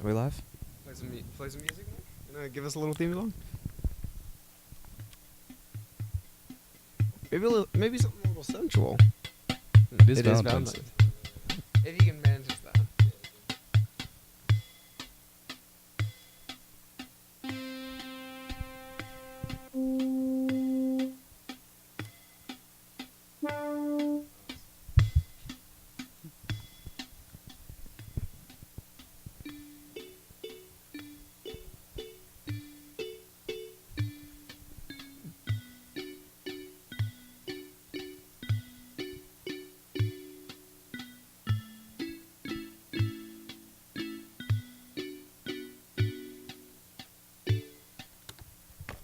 Are we live? Play some music, Nick? You know, give us a little theme song. Maybe something a little sensual. It is Valentine's Day. If you can manage that.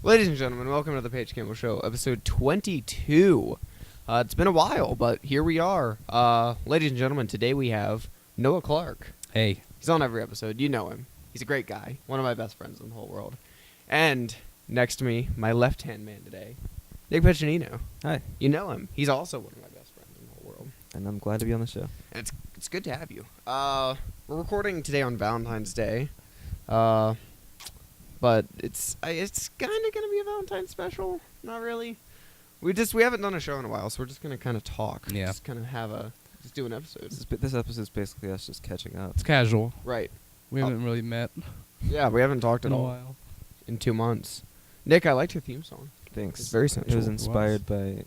Ladies and gentlemen, welcome to the Paige Campbell Show, episode 22. It's been a while, but here we are. Ladies and gentlemen, today we have Noah Clarke. Hey. He's on every episode. You know him. He's a great guy. One of my best friends in the whole world. And next to me, my left-hand man today, Nick Piccinino. Hi. You know him. He's also one of my best friends in the whole world. And I'm glad to be on the show. And it's good to have you. We're recording today on Valentine's Day. But it's kind of going to be a Valentine's special. Not really. We haven't done a show in a while, so we're just going to kind of talk. Yeah. Just kind of just do an episode. This episode is basically us just catching up. It's casual. Right. We haven't really met Yeah, we haven't talked in at a all while. in 2 months. Nick, I liked your theme song. Thanks. It's very It sensual. was inspired by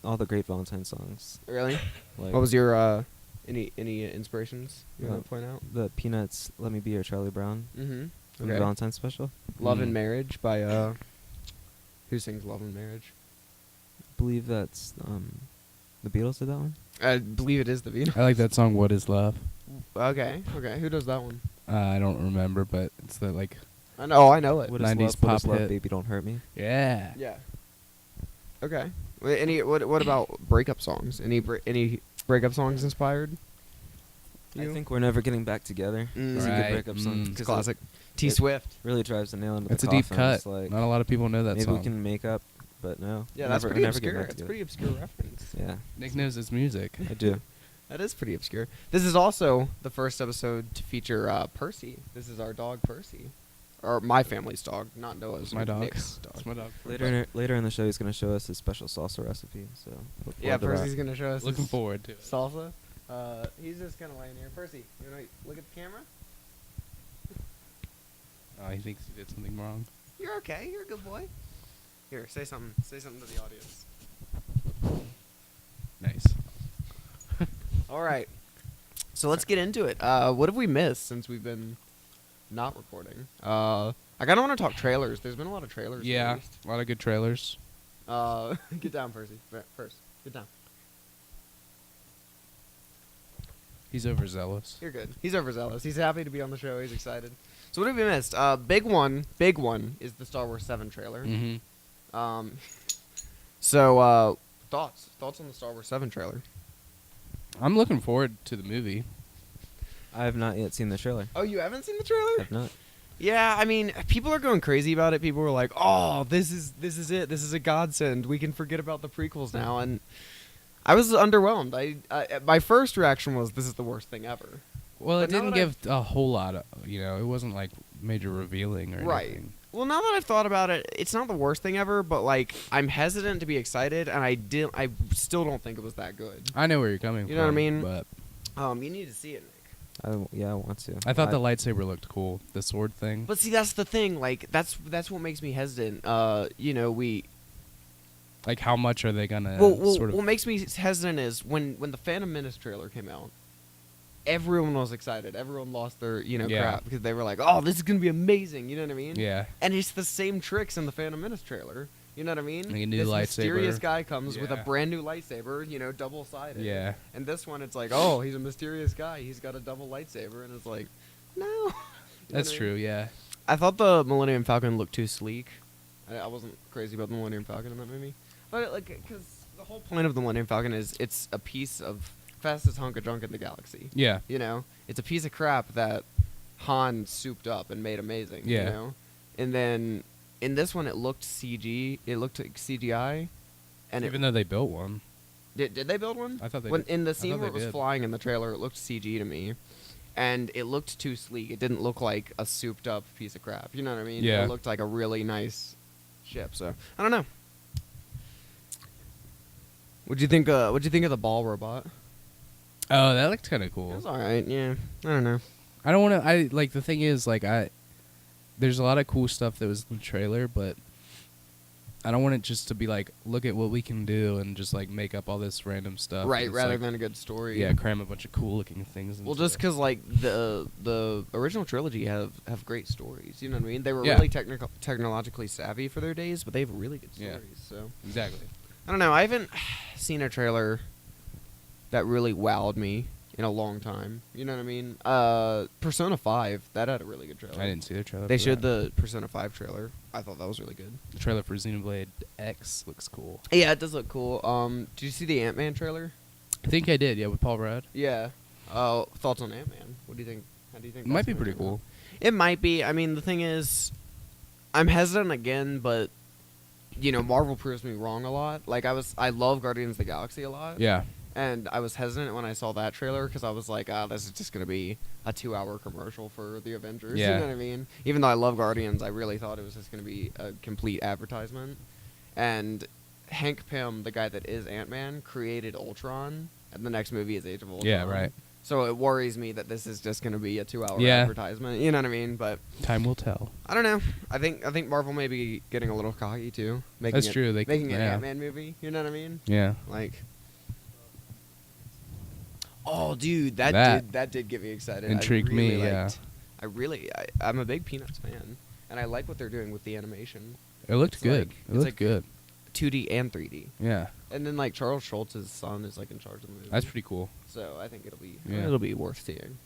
all the great Valentine songs. Really? Like What was your, any inspirations you Uh, want to point out? the Peanuts, Let Me Be Your Charlie Brown, Mm-hmm. from the Valentine special. Love and Marriage by, who sings Love and Marriage? I believe that's the Beatles did that one. I believe it is the Beatles. I like that song, What Is Love? Okay. Who does that one? I don't remember, but it's the, like... I know it. What is 90s love? What is pop love? hit. Baby, don't hurt me. Yeah. Yeah. Okay. What about breakup songs? Any breakup songs inspired? I think We're Never Getting Back Together. It's a Right. good breakup song. It's 'cause Classic. it T Swift. really drives the nail into It's the a deep coffin. cut. It's like, Not a lot of people know that maybe song. we can make up, but no. Yeah, We're that's never- pretty we're never getting obscure. back It's a together. pretty obscure reference. Yeah, Nick knows his music. I do. That is pretty obscure. This is also the first episode to feature Percy. This is our dog Percy, or my family's dog, not Noah's. It's my dog. Nick's dog. It's my dog. Later in the show, he's going to show us his special salsa recipe. So look Yeah, forward to that. Percy's gonna show us. Looking his forward to it. salsa. He's just kind of laying here. Percy, you wanna look at the camera? Oh, he thinks he did something wrong. You're okay. You're a good boy. Here, say something. Say something to the audience. Nice. All right. So let's get into it. What have we missed since we've been not recording? I kind of want to talk trailers. There's been a lot of trailers. Yeah, released. a lot of good trailers. Get down, Percy. First, get down. He's overzealous. You're good. He's overzealous. He's happy to be on the show. He's excited. So what have we missed? Big one is the Star Wars 7 trailer. Mm-hmm. So thoughts on the Star Wars 7 trailer? I'm looking forward to the movie. I have not yet seen the trailer. Oh, you haven't seen the trailer? I've not. Yeah, I mean, people are going crazy about it. People were like, "Oh, this is it. This is a godsend. We can forget about the prequels now." And I was underwhelmed. My first reaction was, "This is the worst thing ever." Well, But it now didn't that give a whole lot of, it wasn't like major revealing or Right. anything. Well, now that I've thought about it, it's not the worst thing ever. But like, I'm hesitant to be excited, and I still don't think it was that good. I know where you're coming from. You know what I mean? But You need to see it, Nick. I want to. I thought the lightsaber looked cool, the sword thing. But see, that's the thing. Like, that's what makes me hesitant. Like, how much are they gonna sort of? What makes me hesitant is when the Phantom Menace trailer came out, everyone was excited. Everyone lost their Yeah. crap because they were like, "Oh, this is gonna be amazing." You know what I mean? Yeah. And it's the same tricks in the Phantom Menace trailer. You know what I mean? Like a new this lightsaber. mysterious guy comes with a Yeah. brand new lightsaber. Double sided. Yeah. And this one, it's like, oh, he's a mysterious guy. He's got a double lightsaber, and it's like, no. You know That's what I true. mean? Yeah. I thought the Millennium Falcon looked too sleek. I wasn't crazy about the Millennium Falcon in that movie, but because the whole point of the Millennium Falcon is it's a piece of fastest hunk of junk in the galaxy. Yeah. It's a piece of crap that Han souped up and made amazing. Yeah. And then in this one, it looked CG. It looked like CGI, and Even though they built one. did they build one? I thought they When did. in the I scene thought where it they was did. flying in the trailer, it looked CG to me. and it looked too sleek. It didn't look like a souped up piece of crap. You know what I mean? Yeah. It looked like a really nice ship. So I don't know. What'd you think of the ball robot? Oh, that looked kind of It cool. was all right. Yeah. I don't know. I don't want to. I like the thing is like there's a lot of cool stuff that was in the trailer, but I don't want it just to be like, look at what we can do and just like make up all this random stuff. Right. It's Rather like, than a good story. yeah, cram a bunch of cool looking things. Well, into just it. because like the original trilogy have great stories. You know what I mean? They were Yeah. really technologically savvy for their days, but they have really good Yeah. stories. So Exactly. I don't know. I haven't seen a trailer that really wowed me in a long time. You know what I mean? Persona 5, that had a really good trailer. I didn't see the trailer. They for showed that. the Persona 5 trailer. I thought that was really good. The trailer for Xenoblade X looks cool. Yeah, it does look cool. Did you see the Ant-Man trailer? I think I did. Yeah, with Paul Rudd. Yeah. Thoughts on Ant-Man? What do you think? How do you think? It might that's be gonna pretty turn out? cool. It might be. I mean, the thing is, I'm hesitant again, but you know, Marvel proves me wrong a lot. Like I love Guardians of the Galaxy a lot. Yeah. And I was hesitant when I saw that trailer because I was like, this is just gonna be a 2-hour commercial for the Avengers. Yeah. You know what I mean? Even though I love Guardians, I really thought it was just gonna be a complete advertisement. And Hank Pym, the guy that is Ant-Man, created Ultron, and the next movie is Age of Ultron. Yeah. Right. So it worries me that this is just gonna be a 2-hour Yeah. advertisement. You know what I mean? But Time will tell. I don't know. I think Marvel may be getting a little cocky too. That's true. They making an yeah. Ant-Man movie. You know what I mean? Yeah. Like, oh, dude, that did get me excited. Intrigued I really me, yeah. I'm a big Peanuts fan, and I like what they're doing with the animation, It looked It's good. like- It it's looked like- good. 2D and 3D. Yeah. And then like Charles Schultz's son is like in charge of the movie. That's pretty cool. So I think it'll be Yeah. worth seeing.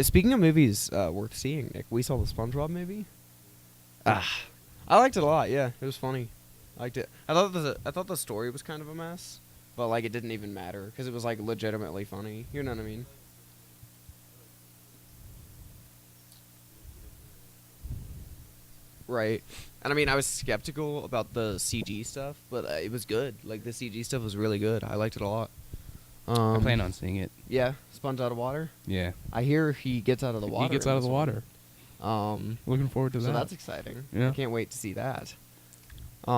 Speaking of movies worth seeing, Nick, we saw the SpongeBob movie. I liked it a lot. Yeah, it was funny. I liked it. I thought the story was kind of a mess, but like it didn't even matter because it was like legitimately funny. You know what I mean? Right. And I mean, I was skeptical about the CG stuff, but it was good. Like the CG stuff was really good. I liked it a lot. I plan on seeing it. Yeah, Sponge out of water. Yeah. I hear he gets out of the water. He gets in out of this the one. water. Looking forward to So that. that's exciting. Yeah. I can't wait to see that. Yeah,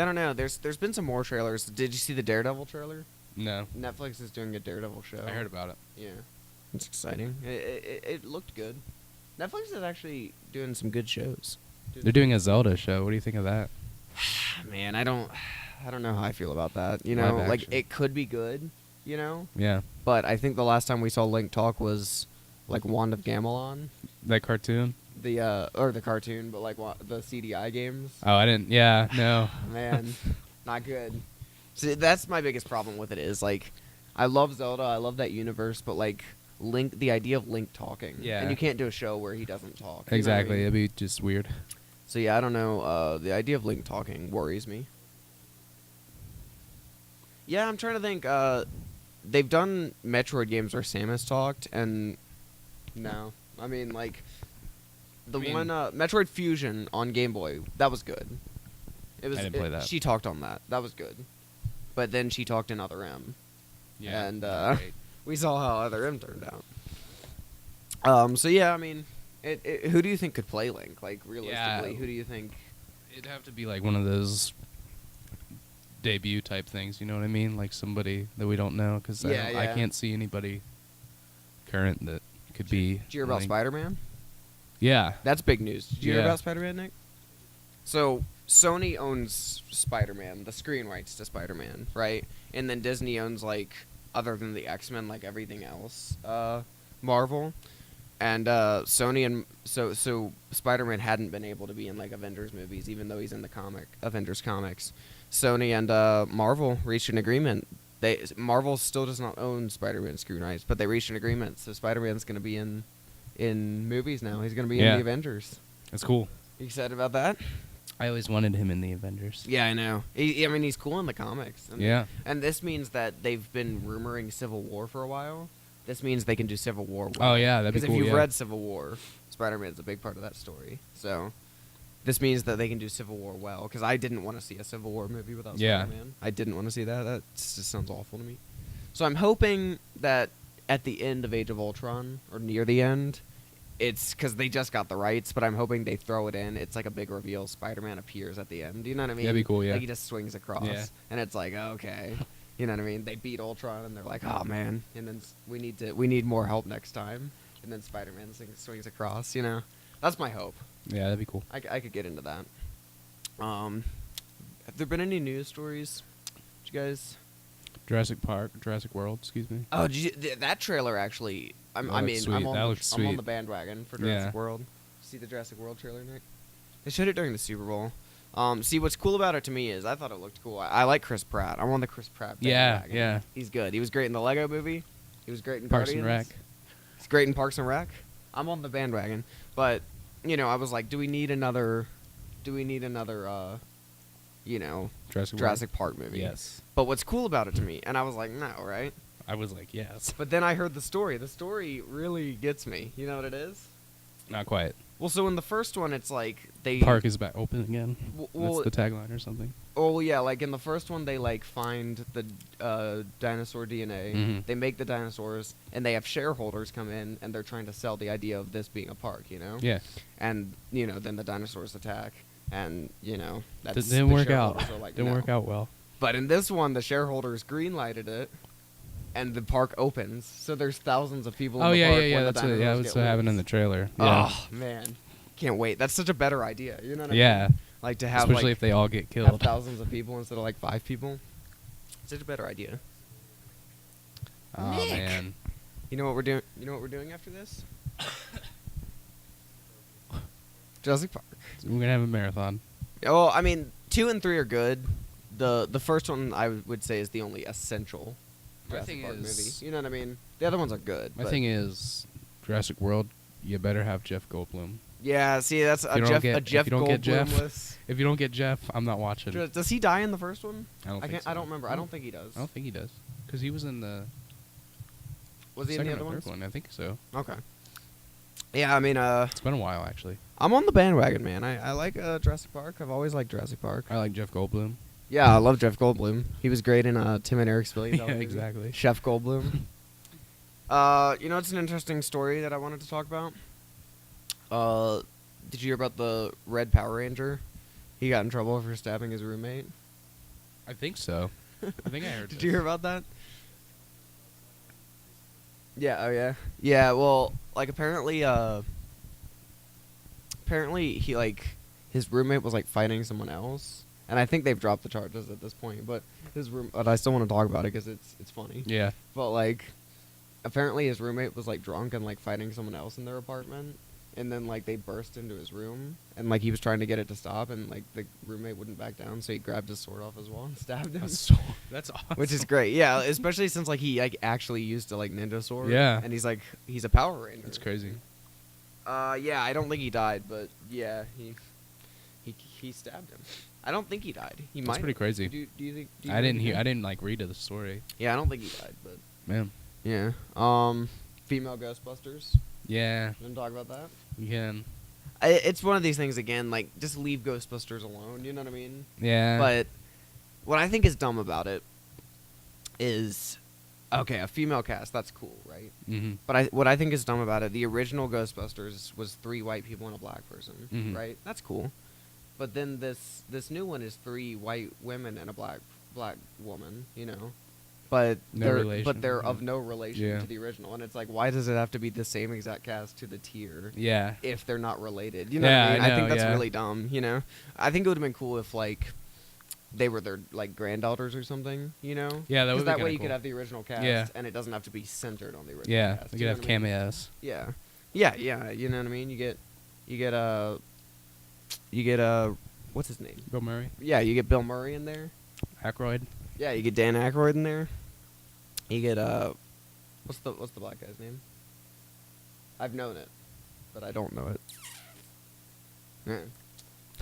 I don't know. There's been some more trailers. Did you see the Daredevil trailer? No. Netflix is doing a Daredevil show. I heard about it. Yeah, it's exciting. It looked good. Netflix is actually doing some good shows. They're doing a Zelda show. What do you think of that? Man, I don't know how I feel about that. You Live know, like action. it could be good. You know, Yeah. but I think the last time we saw Link talk was like Wand of Gamelon. That cartoon? Or the cartoon, but like the CDI games. Oh, I didn't. Yeah. No. Man, not good. So that's my biggest problem with it is like, I love Zelda, I love that universe, but like Link, the idea of Link talking, Yeah. and you can't do a show where he doesn't talk. You know what I Exactly. mean? It'd be just weird. So yeah, I don't know. The idea of Link talking worries me. Yeah, I'm trying to think. They've done Metroid games where Samus talked, and no, I mean like the one Metroid Fusion on Game Boy, that was good. It was. I didn't play that. She talked on that. That was good. But then she talked in Other M. Yeah. And not great. we saw how Other M turned out. So yeah, I mean, who do you think could play Link? Like realistically, Yeah. who do you think? It'd have to be like one of those debut type things. You know what I mean? Like somebody that we don't know, because Yeah, I yeah. can't see anybody current that could be. Did you hear about Link. Spider-Man? Yeah. That's big news. Did you hear Yeah. about Spider-Man, Nick? So Sony owns Spider-Man, the screen rights to Spider-Man, right? And then Disney owns like, other than the X-Men, like everything else, Marvel. And Sony and so Spider-Man hadn't been able to be in like Avengers movies, even though he's in the Avengers comics. Sony and Marvel reached an agreement. Marvel still does not own Spider-Man screen rights, but they reached an agreement. So Spider-Man's going to be in movies now. He's going to be in Yeah. the Avengers. That's cool. You excited about that? I always wanted him in the Avengers. Yeah, I know. I mean, he's cool in the comics. And, Yeah. And this means that they've been rumoring Civil War for a while. This means they can do Civil War well. Oh yeah, that'd be Because cool. if you've yeah. read Civil War, Spider-Man's a big part of that story. So this means that they can do Civil War well. Because I didn't want to see a Civil War movie without Yeah. Spider-Man. I didn't want to see that. That just sounds awful to me. So I'm hoping that at the end of Age of Ultron or near the end, it's because they just got the rights, but I'm hoping they throw it in. It's like a big reveal. Spider-Man appears at the end. You know what I mean? That'd be cool, yeah. Like he just swings across, and it's like, okay, you know what I mean? They beat Ultron, and they're like, oh man, and then we need more help next time, and then Spider-Man swings across. You know, that's my hope. Yeah, that'd be cool. I could get into that. Have there been any news stories? Did you guys? Jurassic World, excuse me. Oh, did you, that trailer actually. I'm on the bandwagon for Jurassic World. See the Jurassic World trailer, Nick? They showed it during the Super Bowl. See, what's cool about it to me is I thought it looked cool. I like Chris Pratt. I'm on the Chris Pratt bandwagon. Yeah. He's good. He was great in the Lego Movie. He was great in Parks Guardians. and Rec. He's great in Parks and Rec. I'm on the bandwagon, but you know, I was like, do we need another? Jurassic Park movie? Yes. But what's cool about it to me, and I was like, no, right? I was like, yes. But then I heard the story. The story really gets me. You know what it is? Not quite. Well, so in the first one, it's like they Park is back open again. Well, that's the tagline or something. Oh yeah, like in the first one, they like find the dinosaur DNA. Mhm. They make the dinosaurs, and they have shareholders come in, and they're trying to sell the idea of this being a park. You know? Yeah. And you know, then the dinosaurs attack, and you know that's Didn't the work out. shareholders are like, Didn't no. work out well. But in this one, the shareholders greenlighted it, and the park opens. So there's thousands of people. Oh in the yeah, park yeah, yeah. when the That's dinosaurs what's get happened in loose. the trailer. Yeah. Oh man, can't wait. That's such a better idea. You know what I Yeah. mean? Like to have Especially like if they all get have killed. thousands of people instead of like 5 people. Such a better idea. Oh Nick. man. You know what we're doing? You know what we're doing after this? Jurassic Park. We're gonna have a marathon. Oh, I mean, 2 and 3 are good. The first one I would say is the only essential My Jurassic thing Park movie. is- You know what I mean? The other ones are good. My but thing is, Jurassic World. You better have Jeff Goldblum. yeah, see, that's If a you don't Jeff get- a if Jeff you don't get Jeff, Goldblum-less. If you don't get Jeff, I'm not watching. Does he die in the first one? I don't think so. I don't remember. I don't think he does. I don't think he does. Because he was in the Was he in second the other or ones? third one. I think so. Okay. Yeah, I mean, It's been a while actually. I'm on the bandwagon, man. I like Jurassic Park. I've always liked Jurassic Park. I like Jeff Goldblum. Yeah, I love Jeff Goldblum. He was great in Tim and Eric's Billion Dollar Yeah, Movie. exactly. Chef Goldblum. You know, it's an interesting story that I wanted to talk about. Did you hear about the Red Power Ranger? He got in trouble for stabbing his roommate. I think so. I think I heard. Did you hear about that? Yeah. Oh yeah. Yeah. Well, like apparently he like his roommate was like fighting someone else, and I think they've dropped the charges at this point. But but I still want to talk about it because it's funny. Yeah. But like, apparently his roommate was like drunk and like fighting someone else in their apartment, and then like they burst into his room, and like he was trying to get it to stop, and like the roommate wouldn't back down, so he grabbed his sword off his wall and stabbed him. That's awesome. Which is great, yeah. Especially since like he like actually used a like ninja sword. Yeah. And he's a Power Ranger. That's crazy. Yeah, I don't think he died, but yeah, he stabbed him. I don't think he died. He might. That's pretty crazy. Do you think? Do you I think didn't he hear. did? I didn't like read the story. Yeah, I don't think he died, but Man. yeah. Female Ghostbusters. Yeah. You want to talk about that? You can. It's one of these things again. Like, just leave Ghostbusters alone. You know what I mean? Yeah. But what I think is dumb about it is, okay, a female cast. That's cool, right? Mm-hmm. But what I think is dumb about it, the original Ghostbusters was 3 white people and a black person, Mhm. right? That's cool. But then this new one is 3 white women and a black woman, you know. But No relation, they're yeah. of no relation Yeah. to the original, and it's like, why does it have to be the same exact cast to the tier Yeah. if they're not related? You know Yeah, what I mean? I I think know, that's yeah. really dumb. You know, I think it would have been cool if like they were their like granddaughters or something. You know? Yeah, that 'Cause would be that way kinda you cool. could have the original cast, Yeah. and it doesn't have to be centered on the original Yeah. cast. We you could know have what I mean? cameos. Yeah, yeah. You know what I mean? You get what's his name? Bill Murray. Yeah, you get Bill Murray in there. Aykroyd. Yeah, you get Dan Aykroyd in there. You get what's the black guy's name? I've known it, but I don't know it. Yeah.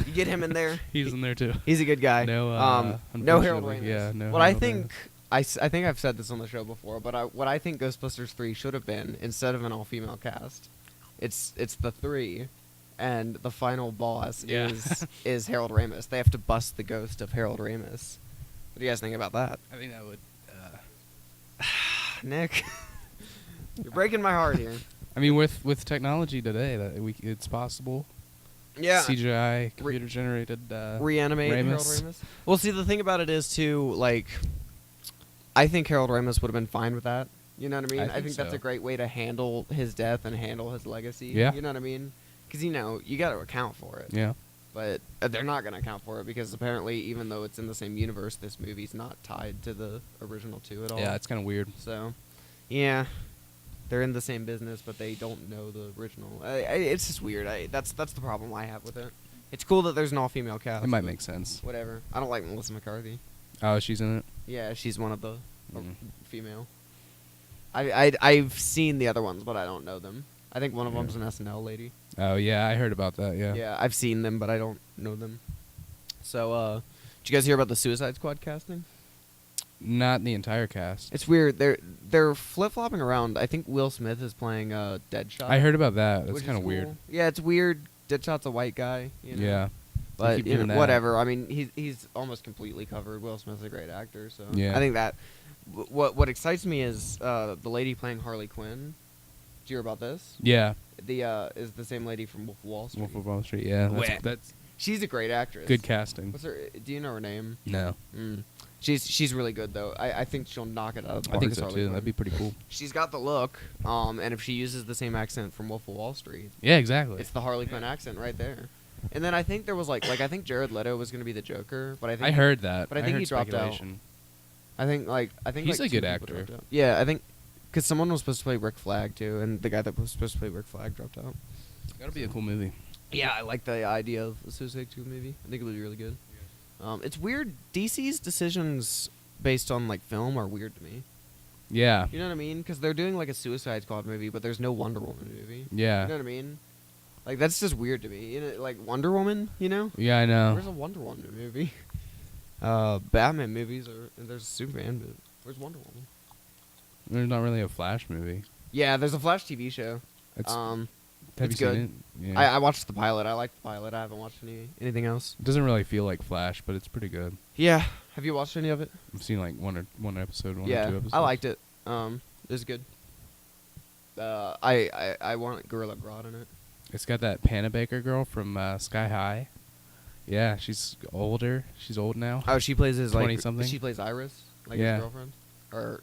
You get him in there. He's in there too. He's a good guy. No, no Harold unfortunately, Ramis. yeah, no What I Harold think, I think I've said this on the show before, but what I think Ghostbusters 3 should have been, instead of an all-female cast, it's the 3, and the final boss Yeah. is Harold Ramis. They have to bust the ghost of Harold Ramis. What do you guys think about that? I think that would. Nick. You're breaking my heart here. I mean, with technology today, it's possible. Yeah. CGI, computer generated. Reanimate Harold Ramis. Well, see, the thing about it is too, like, I think Harold Ramis would have been fine with that. You know what I mean? I think that's so. a great way to handle his death and handle his legacy. Yeah. You know what I mean? Because, you got to account for it. Yeah. But they're not going to account for it because apparently, even though it's in the same universe, this movie's not tied to the original 2 at all. Yeah, it's kind of weird. So, yeah. They're in the same business, but they don't know the original. It's just weird. That's the problem I have with it. It's cool that there's an all-female cast. It might make sense. Whatever. I don't like Melissa McCarthy. Oh, she's in it? Yeah, she's one of the female. I've seen the other ones, but I don't know them. I think one of them's an SNL lady. Oh, yeah, I heard about that, yeah. Yeah, I've seen them, but I don't know them. So, did you guys hear about the Suicide Squad casting? Not the entire cast. It's weird. They're flip-flopping around. I think Will Smith is playing Deadshot. I heard about that. That's which kind of is weird. cool. Yeah, it's weird. Deadshot's a white guy. Yeah. But keep doing that. whatever. I mean, he's almost completely covered. Will Smith's a great actor, so Yeah. I think that what excites me is the lady playing Harley Quinn. Did you hear about this? Yeah. Is the same lady from Wolf of Wall Street. Wolf of Wall Street, yeah. That's She's a great actress. good casting. What's her? Do you know her name? No. She's really good though. I think she'll knock it out of the park. I think as so, Harley too. Quinn. That'd be pretty cool. She's got the look, and if she uses the same accent from Wolf of Wall Street, Yeah, exactly. it's the Harley Quinn accent right there. And then I think there was like I think Jared Leto was going to be the Joker, but I think I heard that. but I think heard he dropped out. speculation. I think He's like a good 2 people actor. dropped out. Yeah, I think because someone was supposed to play Rick Flag too, and the guy that was supposed to play Rick Flag dropped out. That'll be a cool movie. Yeah, I like the idea of a Suicide Squad movie. I think it would be really good. It's weird. DC's decisions based on like film are weird to me. Yeah. You know what I mean? Because they're doing like a Suicide Squad movie, but there's no Wonder Woman movie. Yeah. You know what I mean? Like that's just weird to me. Like Wonder Woman, Yeah, I know. Where's a Wonder Woman movie? Batman movies there's Superman, but where's Wonder Woman? There's not really a Flash movie. Yeah, there's a Flash TV show. Have you it's seen good. it? Yeah. I watched the pilot. I liked the pilot. I haven't watched anything else. It doesn't really feel like Flash, but it's pretty good. Yeah. Have you watched any of it? I've seen like one episode, one or Yeah, two episodes. I liked it. It was good. I want Gorilla Grodd in it. It's got that Panabaker girl from Sky High. Yeah, she's older. She's old now. Oh, she plays his 20-something? She plays Iris, like Yeah. his girlfriend. Or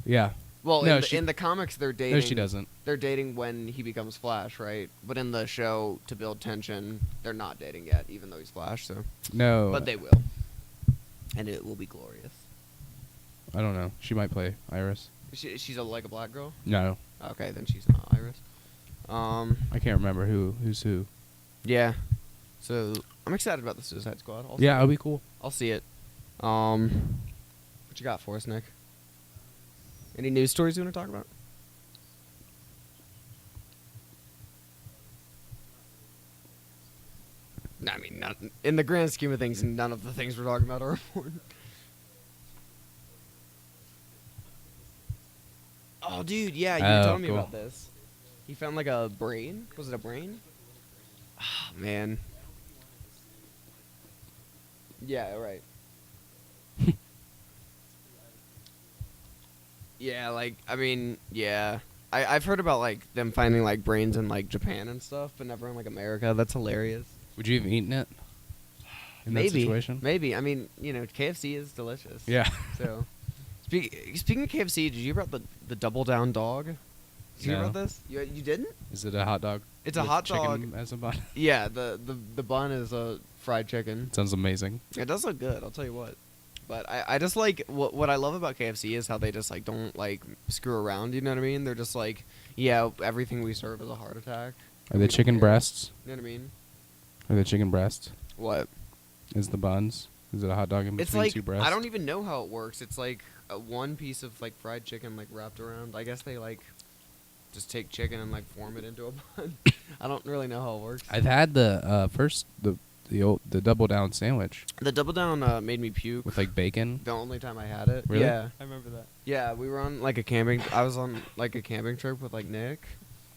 Yeah. well, No, in the comics they're dating. No, she doesn't. They're dating when he becomes Flash, right? But in the show, to build tension, they're not dating yet, even though he's Flash. So, No. but they will, and it will be glorious. I don't know. She might play Iris. She's like a black girl. No. Okay, then she's not Iris. I can't remember who's who. Yeah. So I'm excited about the Suicide Squad. Yeah, it'll be cool. I'll see it. What you got for us, Nick? Any news stories you want to talk about? I mean, not, in the grand scheme of things, none of the things we're talking about are important. Oh, dude, yeah, you were telling me cool. about this. He found like a brain. Was it a brain? Oh, man. Yeah, right. Yeah, like, I mean, yeah. I've heard about, like, them finding, like, brains in, like, Japan and stuff, but never in, like, America. That's hilarious. Would you have eaten it? In Maybe. that situation? Maybe. I mean, KFC is delicious. Yeah. So, speaking of KFC, did you hear about the Double Down dog? Did you hear No. about this? You didn't? Is it a hot dog? It's a with hot chicken dog. as a bun? Yeah, the bun is a fried chicken. Sounds amazing. It does look good, I'll tell you what. But I just like what I love about KFC is how they just like don't like screw around. You know what I mean? They're just like, yeah, everything we serve is a heart attack. Are they chicken breasts? You know what I mean? Are they chicken breasts? What? Is the buns? Is it a hot dog in between It's like two breasts? I don't even know how it works. It's like one piece of like fried chicken like wrapped around. I guess they like just take chicken and like form it into a bun. I don't really know how it works. I've had the the double down sandwich The Double Down made me puke. with like bacon. The only time I had it. Really? Yeah. I remember that. Yeah, we were on like I was on like a camping trip with like Nick,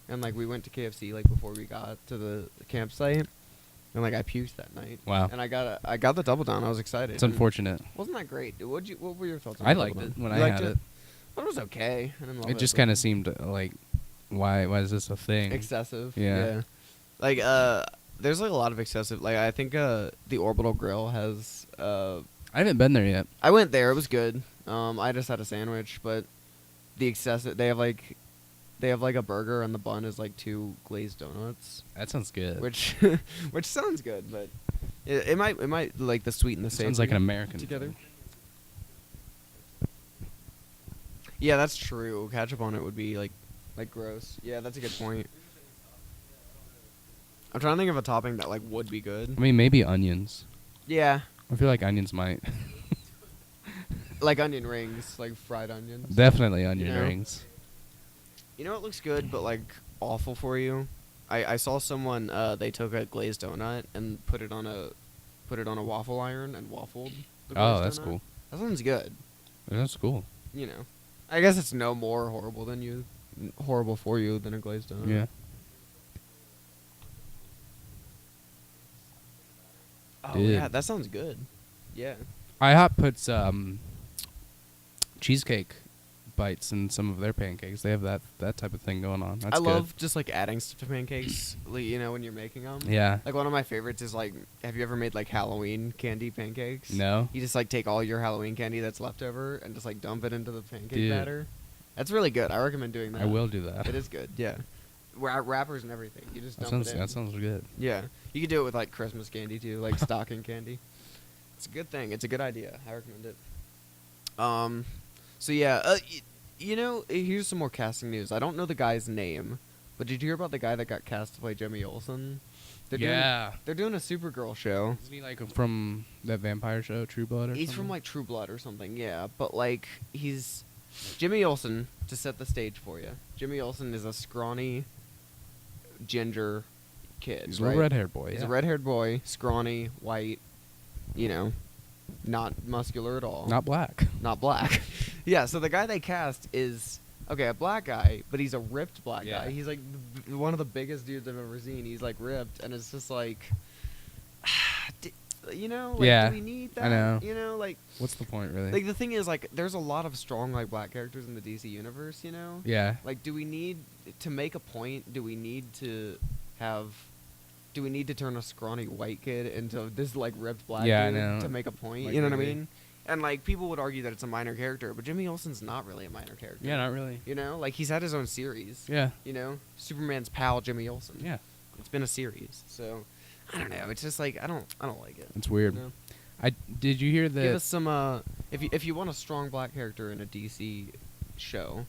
and like we went to KFC like before we got to the campsite, and like I puked that night. Wow. And I got the Double Down. I was excited. It's unfortunate. Wasn't that great? What were your thoughts on I the liked Double it Down? when You I liked had it. It was okay. I didn't love It just kind of seemed like, why is this a thing? excessive. Yeah. Like there's like a lot of excessive. Like I think the Orbital Grill has. I haven't been there yet. I went there. It was good. I just had a sandwich, but the excessive. They have like a burger and the bun is like 2 glazed donuts, That sounds good. which which sounds good, but it might like the sweet and the savory Sounds like an American together. thing. Yeah, that's true. Ketchup on it would be like gross. Yeah, that's a good point. I'm trying to think of a topping that like would be good. I mean, maybe onions. Yeah, I feel like onions might. like onion rings, like fried onions. Definitely onion You know? rings. You know, it looks good, but like awful for you. I saw someone they took a glazed donut and put it on a waffle iron and waffled. The Oh, glazed that's donut. cool. That sounds good. That's cool. You know, I guess it's no more horrible for you than a glazed donut. Yeah. Oh Dude. yeah, that sounds good. Yeah. IHOP puts cheesecake bites in some of their pancakes. They have that type of thing going on. That's I good. love just like adding stuff to pancakes. Like, you know, when you're making them. Yeah. Like one of my favorites is like, have you ever made like Halloween candy pancakes? No. You just like take all your Halloween candy that's left over and just like dump it into the pancake Dude. batter. That's really good. I recommend doing that. I will do that. It is good. Yeah. Wrappers and everything. You just That dump sounds it in. that sounds good. Yeah. You could do it with like Christmas candy too, like stocking candy. It's a good thing. It's a good idea. I recommend it. So yeah, you know, here's some more casting news. I don't know the guy's name, but did you hear about the guy that got cast to play Jimmy Olsen? They're doing a Supergirl show. Isn't he like from that vampire show, True Blood? Or He's something? from like True Blood or something, yeah. But like he's Jimmy Olsen, to set the stage for you. Jimmy Olsen is a scrawny ginger kid. He's right? a red-haired boy. He's yeah. a red-haired boy, scrawny, white, you know, not muscular at all. Not black. Not black. Yeah, so the guy they cast is a black guy, but he's a ripped black Yeah. guy. He's like one of the biggest dudes I've ever seen. He's like ripped, and it's just like, you know, like, Yeah, do we need that? I know. You know, like What's the point, really? the thing is, like, there's a lot of strong like black characters in the DC universe. You know, yeah. like, do we need to make a point? Do we need to turn a scrawny white kid into this like ripped black Yeah, I dude know. to make a point? Like, You know what I really? mean? And like people would argue that it's a minor character, but Jimmy Olsen's not really a minor character. Yeah, not really. You know, like he's had his own series. Yeah. You know, Superman's pal Jimmy Olsen. Yeah. It's been a series, so I don't know. It's just like I don't like it. It's weird. You know? Did you hear Give that? us some if you want a strong black character in a DC show,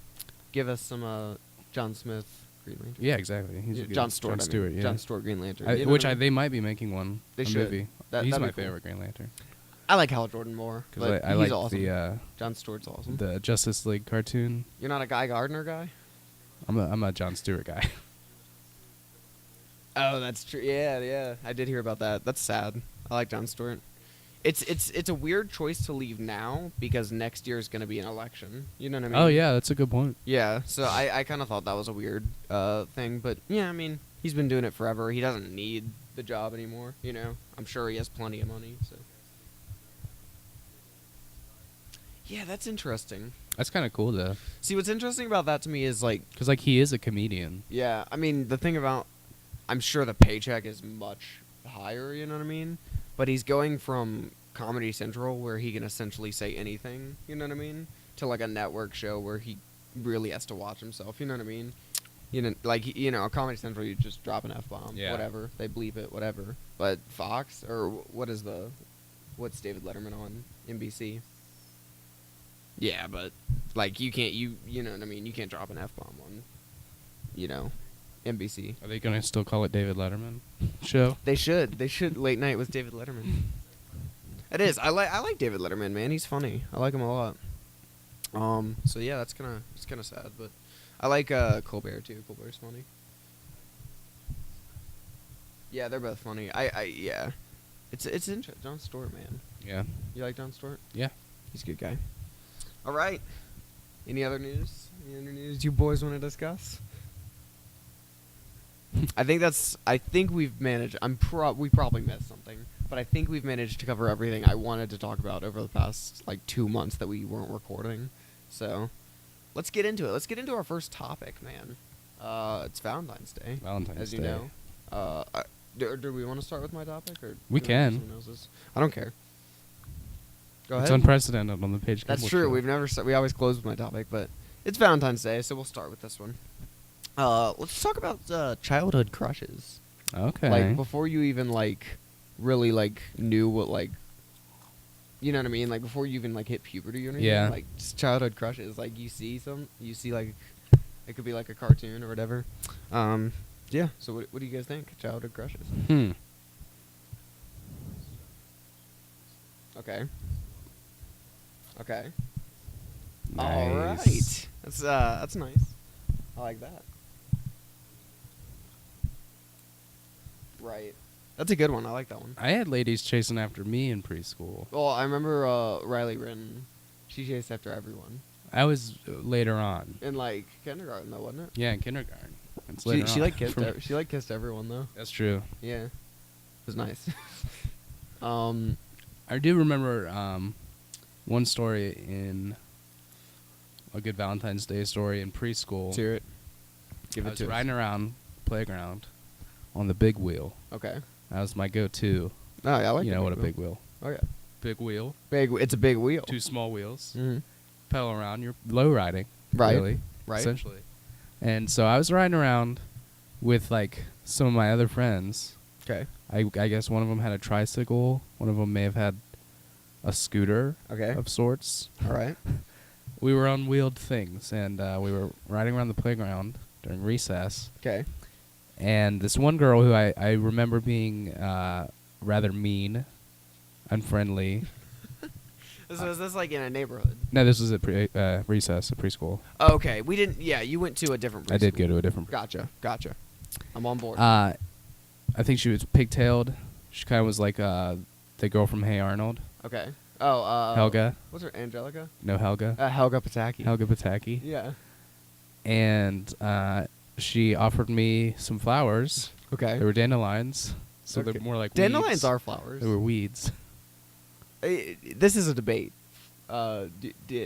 give us some John Smith Green Lantern. Yeah, exactly. He's a good John Stewart. John Stewart. Yeah. John Stewart Green Lantern. You know Which what I mean? they might be making one. They a should. Movie. That- He's that'd my be cool. favorite Green Lantern. I like Hal Jordan more, Because but I he's like awesome. the John Stewart's awesome. the Justice League cartoon. You're not a Guy Gardner guy? I'm a John Stewart guy. Oh, that's true. Yeah. I did hear about that. That's sad. I like John Stewart. It's a weird choice to leave now because next year is going to be an election. You know what I mean? Oh yeah, that's a good point. Yeah. So I kind of thought that was a weird thing, but yeah, I mean, he's been doing it forever. He doesn't need the job anymore. You know, I'm sure he has plenty of money. So. Yeah, that's interesting. That's kind of cool though, See, what's interesting about that to me is like, because like he is a comedian. yeah, I mean, the thing about, I'm sure the paycheck is much higher, you know what I mean? But he's going from Comedy Central, where he can essentially say anything, you know what I mean, to like a network show where he really has to watch himself, you know what I mean? You know, like, you know, Comedy Central, you just drop an F-bomb, Yeah. whatever, they bleep it, whatever. But Fox, or what's David Letterman on NBC? Yeah, but like you can't, you know what I mean? You can't drop an F-bomb on, you know, NBC. Are they gonna still call it David Letterman show? They should. Late night with David Letterman. It is. I like David Letterman, man. He's funny. I like him a lot. So yeah, it's kind of sad, but I like Colbert too. Colbert's funny. Yeah, they're both funny. Yeah. It's interesting. Jon Stewart, man. Yeah. You like Jon Stewart? Yeah. He's a good guy. All right. Any other news? Any other news you boys want to discuss? I think we've managed. We probably missed something, but I think we've managed to cover everything I wanted to talk about over the past like 2 months that we weren't recording. So, let's get into it. Let's get into our first topic, man. It's Valentine's Day. Valentine's as you Day. know. Do we want to start with my topic, or We do can. someone else's? I don't care. Go It's ahead. unprecedented on the Paige Campbell That's true. show. We've never. We always close with my topic, but it's Valentine's Day, so we'll start with this one. Let's talk about childhood crushes. Okay. Like before you even really knew what you know what I mean? Like before you even hit puberty or anything. Yeah. Like just childhood crushes. Like you see it could be like a cartoon or whatever. Yeah. So what do you guys think? Childhood crushes. Okay. Okay. All right. Nice. That's nice. I like that. Right. That's a good one. I like that one. I had ladies chasing after me in preschool. Well, I remember Riley Wren. She chased after everyone. I was later on. In kindergarten though, wasn't it? Yeah, in kindergarten. It's She later on. kissed kissed everyone though. That's true. Yeah. It was nice. I do remember one story in a good Valentine's Day story in preschool. Let's hear it. Give I it was to riding us. around the playground on the big wheel. Okay. That was my go-to. Oh, yeah, I like You the know what big a big wheel. Oh yeah. Big wheel. It's a big wheel. 2 small wheels. Mm-hmm. Pedal around. You're low riding. Right. Really, Right. essentially. And so I was riding around with some of my other friends. Okay. I guess one of them had a tricycle. One of them may have had a scooter Okay. of sorts. All right. We were on wheeled things, and we were riding around the playground during recess. Okay. And this one girl who I remember being rather mean, unfriendly. So is this in a neighborhood? No, this was at recess, at preschool. Okay. We didn't. Yeah, you went to a different. I did preschool. go to a different. Gotcha. I'm on board. I think she was pigtailed. She kind of was like the girl from Hey Arnold. Okay. Oh, Helga. What's her? Angelica? No, Helga. Helga Pataki. Helga Pataki. Yeah. And she offered me some flowers. Okay. They were dandelions, so Okay. they're more like Dandelions weeds. are flowers. They were weeds. This is a debate.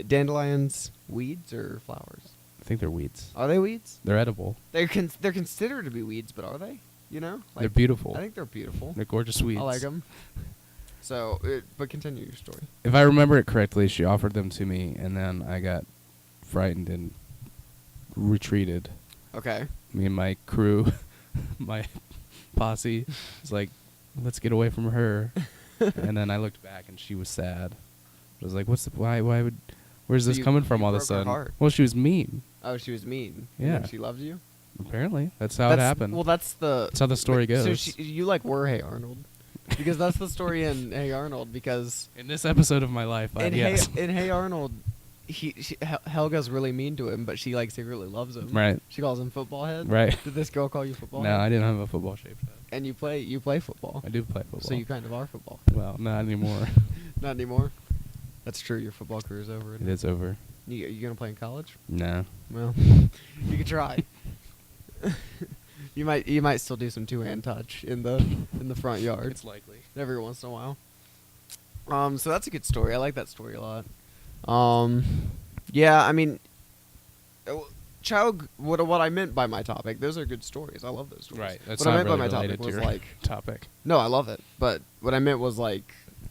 Dandelions weeds or flowers? I think they're weeds. Are they weeds? They're edible. They're considered to be weeds, but are they? You know? They're beautiful. I think they're beautiful. They're gorgeous weeds. I like them. So, but continue your story. If I remember it correctly, she offered them to me, and then I got frightened and retreated. Okay. Me and my crew, my posse, was like, let's get away from her. And then I looked back, and she was sad. I was like, where's So this you- coming from you all of a broke her sudden? heart. Well, she was mean. Oh, she was mean. Yeah. And she loved you. Apparently, that's how it happened. Well, that's how the story goes. So you were Hey Arnold, because that's the story in Hey Arnold. Because In this episode of my life, yes. in Hey Arnold, Helga's really mean to him, but she secretly loves him. Right. She calls him football head. Right. Did this girl call you football No, head? I didn't have a football shaped head. And you play football. I do play football. So you kind of are football. Well, not anymore. Not anymore. That's true. Your football career is over. It is over. You gonna play in college? No. Well, you could try. You might still do some 2-hand touch in the front yard. It's likely. Every once in a while. So that's a good story. I like that story a lot. Yeah, I mean, what I meant by my topic, those are good stories. I love those stories. Right. That's what I not meant by really my related topic to was your topic. no, I love it. But what I meant was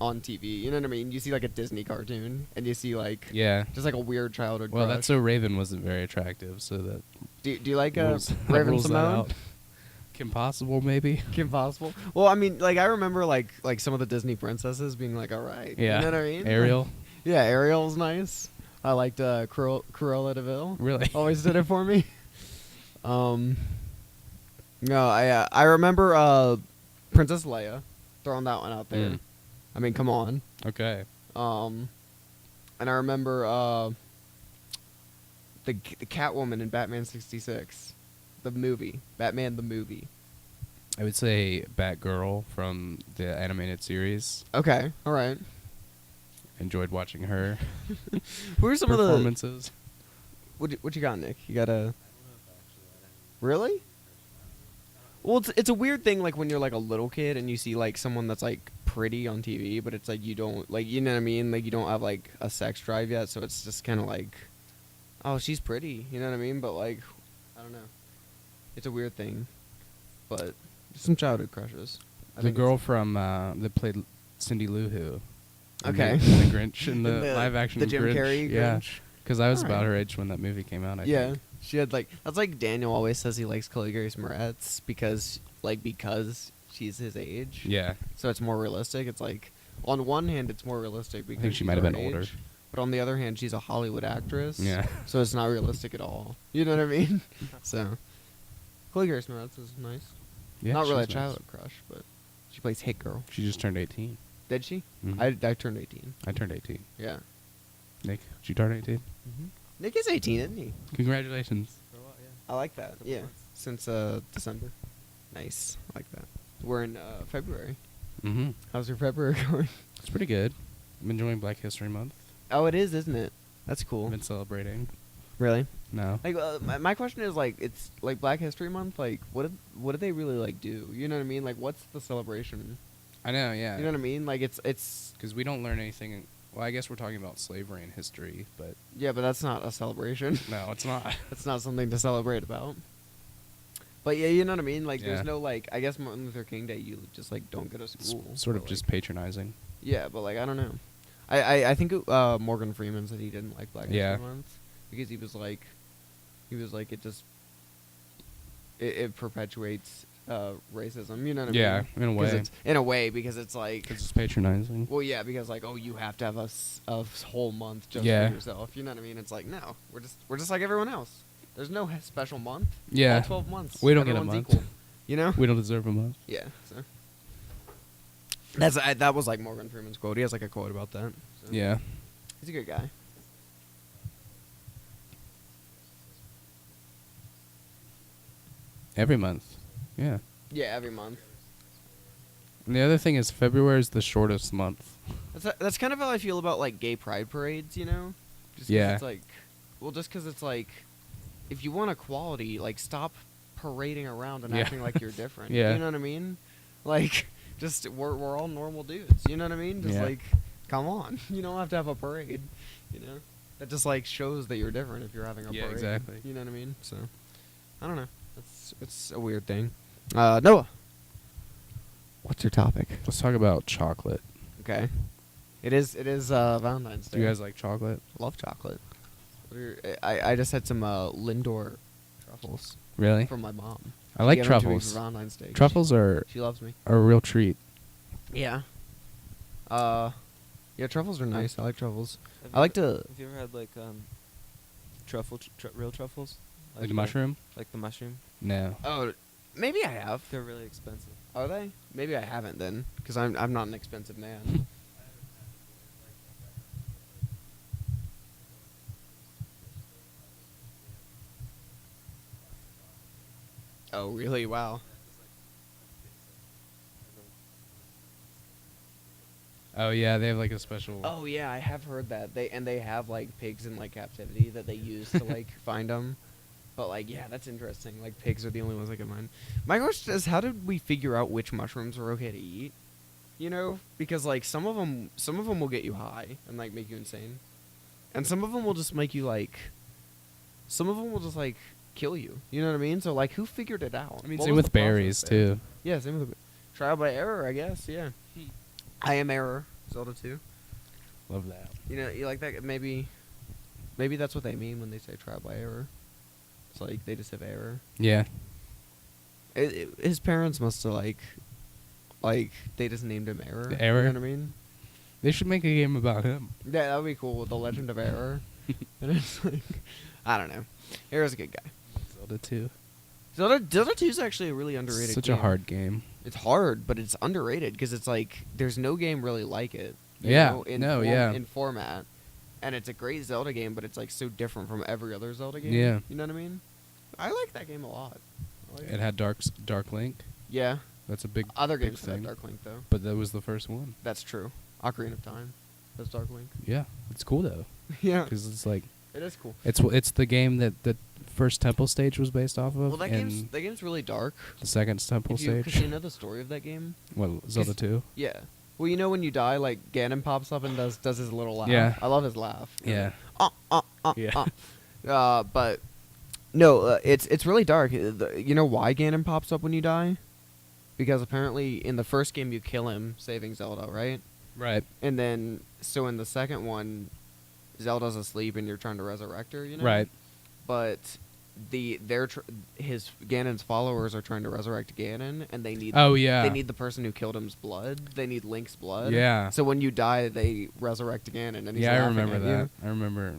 on TV. You know what I mean? You see a Disney cartoon, and you see Yeah. just a weird childhood. Well, crush. that's so Raven wasn't very attractive, so that Do you like rules- Raven rules that Simone? out. Kim Possible, maybe. Kim Possible. Well, I mean, I remember like some of the Disney princesses being all right. Yeah. You know what I mean? Ariel. Yeah, Ariel's nice. I liked Cruella de Vil. Really? Always did it for me. No, I remember Princess Leia, throwing that one out there. Mm. I mean, come on. Okay. And I remember the Catwoman in Batman 66, the movie, Batman the movie. I would say Batgirl from the animated series. Okay, all right. Enjoyed watching her Who are some of the performances. what you got, Nick? You got a really? Well, it's a weird thing when you're a little kid and you see someone that's pretty on TV, but it's you don't you know what I mean? You don't have a sex drive yet, so it's just kind of oh, she's pretty. You know what I mean? But like, I don't know. It's a weird thing, but some childhood crushes. I The think girl it's- from that played Cindy Lou Who. Okay. In the Grinch in the, In the- live action the Jim Grinch. Carrey Yeah, Grinch? because I was about Alright. her age when that movie came out. I Yeah, think. she had like that's like Daniel always says he likes Chloe Grace Moretz because she's his age. Yeah, So it's more realistic. It's like on one hand it's more realistic because she she's might have our been older. age, but on the other hand she's a Hollywood actress. Yeah. So it's not realistic at all. You know what I mean? So Chloe Grace Moretz is nice. yeah. not really a she's nice. childhood crush, but she plays Hit Girl. She just turned 18. Did she? Mhm. I turned 18. I turned 18. Yeah. Nick, did you turn 18? Mm-hmm. Nick is 18, isn't he? Congratulations. I like that. Couple Yeah. months. Since December. Nice. I like that. We're in February. Mm-hmm. How's your February going? It's pretty good. I'm enjoying Black History Month. Oh, it is, isn't it? That's cool. I've been celebrating. Really? No. Like, my question is like, it's like Black History Month. Like, what did they really like do? You know what I mean? Like, what's the celebration? I know, yeah. You know what I mean? Like, it's Because we don't learn anything. Well, I guess we're talking about slavery and history, but yeah, but that's not a celebration. no, it's not. That's not something to celebrate about. But yeah, you know what I mean? Like, Yeah. there's no like, I guess Martin Luther King Day, you just like don't go to It's school. sort of but, just like, patronizing. yeah, but like I don't know. I think Morgan Freeman said he didn't like Black Yeah. History Month because he was like it just it perpetuates racism. You know what I Yeah, mean? in a 'Cause way. it's, in a way, because it's like, Because it's patronizing. well, yeah, because like, oh, you have to have a whole month just Yeah. for yourself. You know what I mean? It's like, no, we're just like everyone else. There's no special month. Yeah. All 12 months. We don't get a Everyone's month. Equal, you know? We don't deserve a month. Yeah. So that was like Morgan Freeman's quote. He has like a quote about that. So. Yeah. He's a good guy. Every month. Yeah. Yeah, every month. And the other thing is February is the shortest month. That's kind of how I feel about like gay pride parades, you know? Just 'cause Yeah. It's like, well, just because it's like, if you want equality, like stop parading around and Yeah. acting like you're different. Yeah. You know what I mean? Like, just we're all normal dudes. You know what I mean? Just Yeah. like, come on. You don't have to have a parade. You know? That just like shows that you're different if you're having a Yeah, parade. exactly. You know what I mean? So, I don't know. It's a weird thing. Noah, what's your topic? Let's talk about chocolate. Okay. It is Valentine's Day. Do you guys like chocolate? Love chocolate. I just had some Lindor truffles Really? from my mom. I like She gave them to me truffles. for Valentine's Day. Truffles are She loves me. a real treat. Yeah. Yeah, truffles are nice. I like truffles. Have I you like ever- to. Have you ever had like real truffles? Like the mushroom? Like the mushroom? No. Oh, maybe I have. They're really expensive. Are they? Maybe I haven't then, because I'm not an expensive man. Oh, really? Wow. Oh yeah, they have like a special. Oh yeah, I have heard that. They have like pigs in like captivity that they use to like find them. But like, yeah, that's interesting. Like pigs are the only ones I can find. My question is, how did we figure out which mushrooms are okay to eat? You know, because like some of them will get you high and like make you insane, and some of them will just make you like, some of them will just like kill you. You know what I mean? So like, who figured it out? I mean, What same was with the process berries there? too. Yeah, same with trial by error, I guess. Yeah. I am error. Zelda 2. Love that. You know, you like that? Maybe that's what they mean when they say trial by error. It's like they just have error. Yeah. His parents must have like they just named him Error. Error? You know what I mean? They should make a game about him. Yeah, that would be cool. The Legend of Error. And it's like, I don't know. Error's a good guy. Zelda 2. Zelda 2 is actually a really underrated. Such game. a hard game. It's hard, but it's underrated because it's like there's no game really like it. you Yeah, know, in format, and it's a great Zelda game, but it's like so different from every other Zelda game. Yeah. You know what I mean? I like that game a lot. I like It had Dark Link. Yeah. That's a big Other big games have thing. Dark Link though. But that was the first one. That's true. Ocarina of Time. That's Dark Link. Yeah, it's cool though, Yeah. because it's like It is cool. it's the game that the first temple stage was based off of. Well, that game's really dark. the second temple Because stage. you know the story of that game. Well, Zelda 2. Yeah. Well, you know when you die, like Ganon pops up and does his little laugh. Yeah. I love his laugh. Yeah. Yeah. Yeah. But no, it's really dark. You know why Ganon pops up when you die? Because apparently in the first game you kill him, saving Zelda, right? Right. And then so in the second one, Zelda's asleep and you're trying to resurrect her. You know. Right. But his Ganon's followers are trying to resurrect Ganon, and they need Oh, yeah. they need the person who killed him's blood. They need Link's blood. Yeah. So when you die, they resurrect Ganon, and he's Yeah, I laughing remember at that. you. I remember.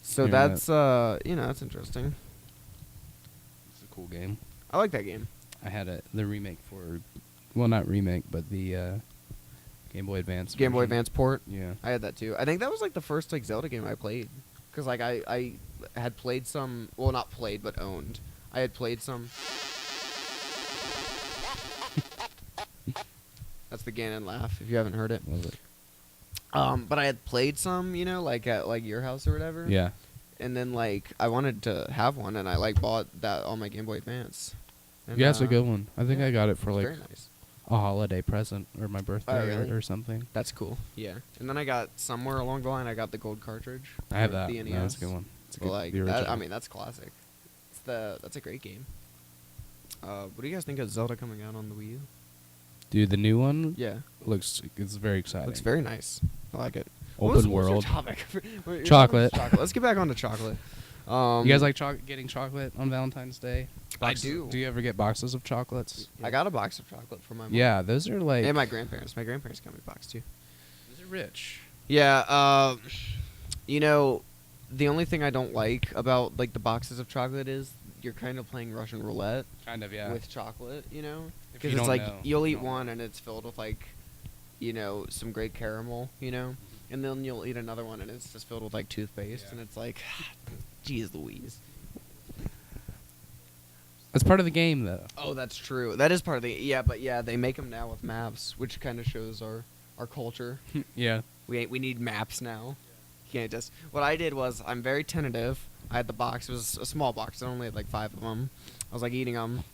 So hearing that's that's interesting. It's a cool game. I like that game. I had the remake for, well, not remake, but the Game Boy Advance. Game Boy version. Advance port. Yeah. I had that too. I think that was like the first like Zelda game I played, because like I had played some. Well, not played, but owned. I had played some. That's the Ganon laugh. If you haven't heard it. Love it. But I had played some, like at like your house or whatever. Yeah. And then like I wanted to have one, and I like bought that on my Game Boy Advance. And, Yeah, it's a good one. I think yeah, I got it for it's like very nice. a holiday present or my birthday really? or something. That's cool. Yeah. And then I got somewhere along the line, I got the gold cartridge. I have for that. the NES. No, that's a good one. It's a But good, like the that, original. I mean, that's classic. That's a great game. What do you guys think of Zelda coming out on the Wii U? Dude, the new one Yeah, it's very exciting. looks very nice. I like it. Open What was your world. topic? Your Chocolate. topic was chocolate. Let's get back onto chocolate. You guys like getting chocolate on Valentine's Day? I do. Do you ever get boxes of chocolates? I got a box of chocolate for my mom. Yeah, those are like. And my grandparents. My grandparents got me a box too. Those are rich. Yeah. The only thing I don't like about like the boxes of chocolate is you're kind of playing Russian roulette Kind of, yeah. with chocolate. If you Because it's don't like know, you'll you eat don't one and it's filled with like, some great caramel. And then you'll eat another one and it's just filled with like toothpaste, Yeah. and it's like, geez Louise. That's part of the game, though. Oh, that's true. That is part of the but they make them now with maps, which kind of shows our culture. Yeah. We need maps now. You can't just. What I did was I'm very tentative. I had the box. It was a small box. I only had like 5 of them. I was like eating them.